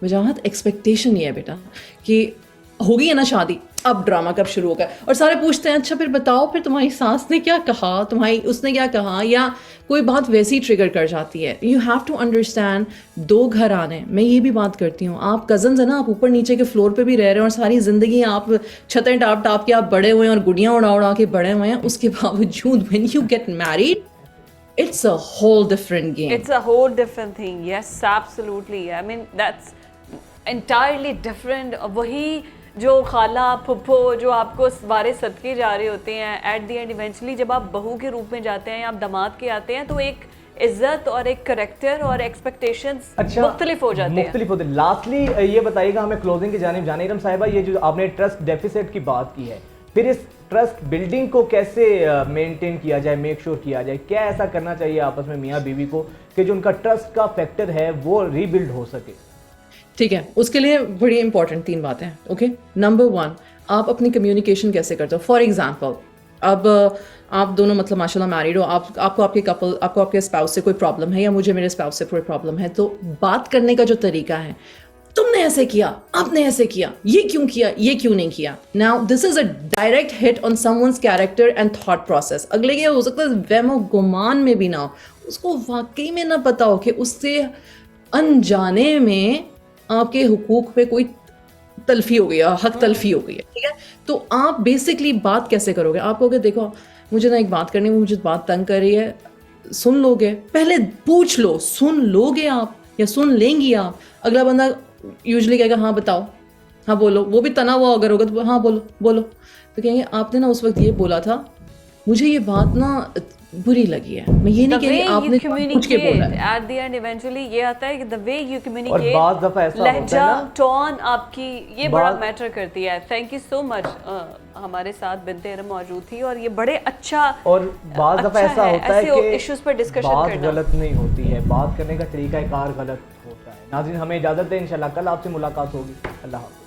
वजाहत, एक्सपेक्टेशन ये है बेटा कि होगी है ना शादी, अब ड्रामा कब शुरू होगा, और सारे पूछते हैं अच्छा फिर बताओ फिर तुम्हारी सास ने क्या कहा, तुम्हारी उसने क्या कहा, या कोई बात वैसी ट्रिगर कर जाती है। यू हैव टू अंडरस्टैंड, 2 घर आने, मैं ये भी बात करती हूँ, आप कज़न्स है ना, आप ऊपर नीचे के फ्लोर पे भी रह रहे हैं और सारी ज़िंदगी आप छतें टाप टाप के आप बड़े हुए हैं और गुड़ियाँ उड़ा उड़ा के बड़े हुए हैं, उसके बावजूद when you get married it's a whole different game. It's a whole different thing. Yes, absolutely. I mean that's entirely different. वही जो खाला फुप्पो जो आपको वारे सदके जा रहे होते हैं, एट द एंड इवेंचुअली जब आप बहू के रूप में जाते हैं या आप दामाद के आते हैं, तो एक इज्जत और एक करेक्टर और एक्सपेक्टेशंस मुख्तलिफ हो जाते हैं। मुख्तलिफ होते हैं। लास्टली ये बताइएगा, हमें क्लोजिंग की जानिब जाने, इरम साहिबा, ये जो आपने ट्रस्ट डेफिसिट की बात की है, फिर इस ट्रस्ट बिल्डिंग को कैसे मेंटेन किया जाए, मेक श्योर किया जाए, क्या ऐसा करना चाहिए आपस में मियाँ बीवी को कि जो उनका ट्रस्ट का फैक्टर है वो रीबिल्ड हो सके? ठीक है, उसके लिए बड़ी इंपॉर्टेंट 3 बातें। ओके, नंबर 1, आप अपनी कम्युनिकेशन कैसे करते हो। फॉर एग्जांपल, अब आप दोनों मतलब माशाल्लाह मैरिड हो, आपको आपके स्पाउस से कोई प्रॉब्लम है या मुझे मेरे स्पाउस से कोई प्रॉब्लम है, तो बात करने का जो तरीका है, तुमने ऐसे किया, आपने ऐसे किया, ये क्यों नहीं किया। Now this is a direct hit on someone's character and thought process. अगले के हो सकता है वहमो गुमान में भी ना हो, उसको वाकई में ना पता हो कि उससे अनजाने में आपके हुकूक पे कोई तलफी हो गई है, हक तलफी हो गई है, ठीक है। तो आप बेसिकली बात कैसे करोगे, आप कहोगे देखो मुझे ना एक बात करनी है, मुझे बात तंग कर रही है, सुन लोगे, पहले पूछ लो, सुन लोगे आप या सुन लेंगी आप। अगला बंदा यूजुअली कहेगा हाँ बताओ, हाँ बोलो, वो भी तना हुआ अगर होगा तो हाँ बोलो, तो कहेंगे आपने ना उस वक्त ये बोला था, मुझे ये बात ना बुरी लगी है। मैं ये नहीं कह रही आपने पूछ के बोला है। एट द एंड इवेंचुअली ये आता है कि द वे यू और कम्युनिकेट, बात दफा ऐसा होता है लहजा, ना, टोन आपकी, ये बड़ा मैटर करती है। थैंक यू सो मच, हमारे साथ बिनते इरम मौजूद थी और ये बड़े अच्छा, और बात दफा ऐसा होता है कि इश्यूज पर डिस्कशन बात करना गलत नहीं होती है, बात करने का तरीका कार गलत होता है। नाज़रीन, हमें इजाज़त दें, इंशाल्लाह कल आपसे मुलाकात होगी। अल्लाह हाफ़िज़।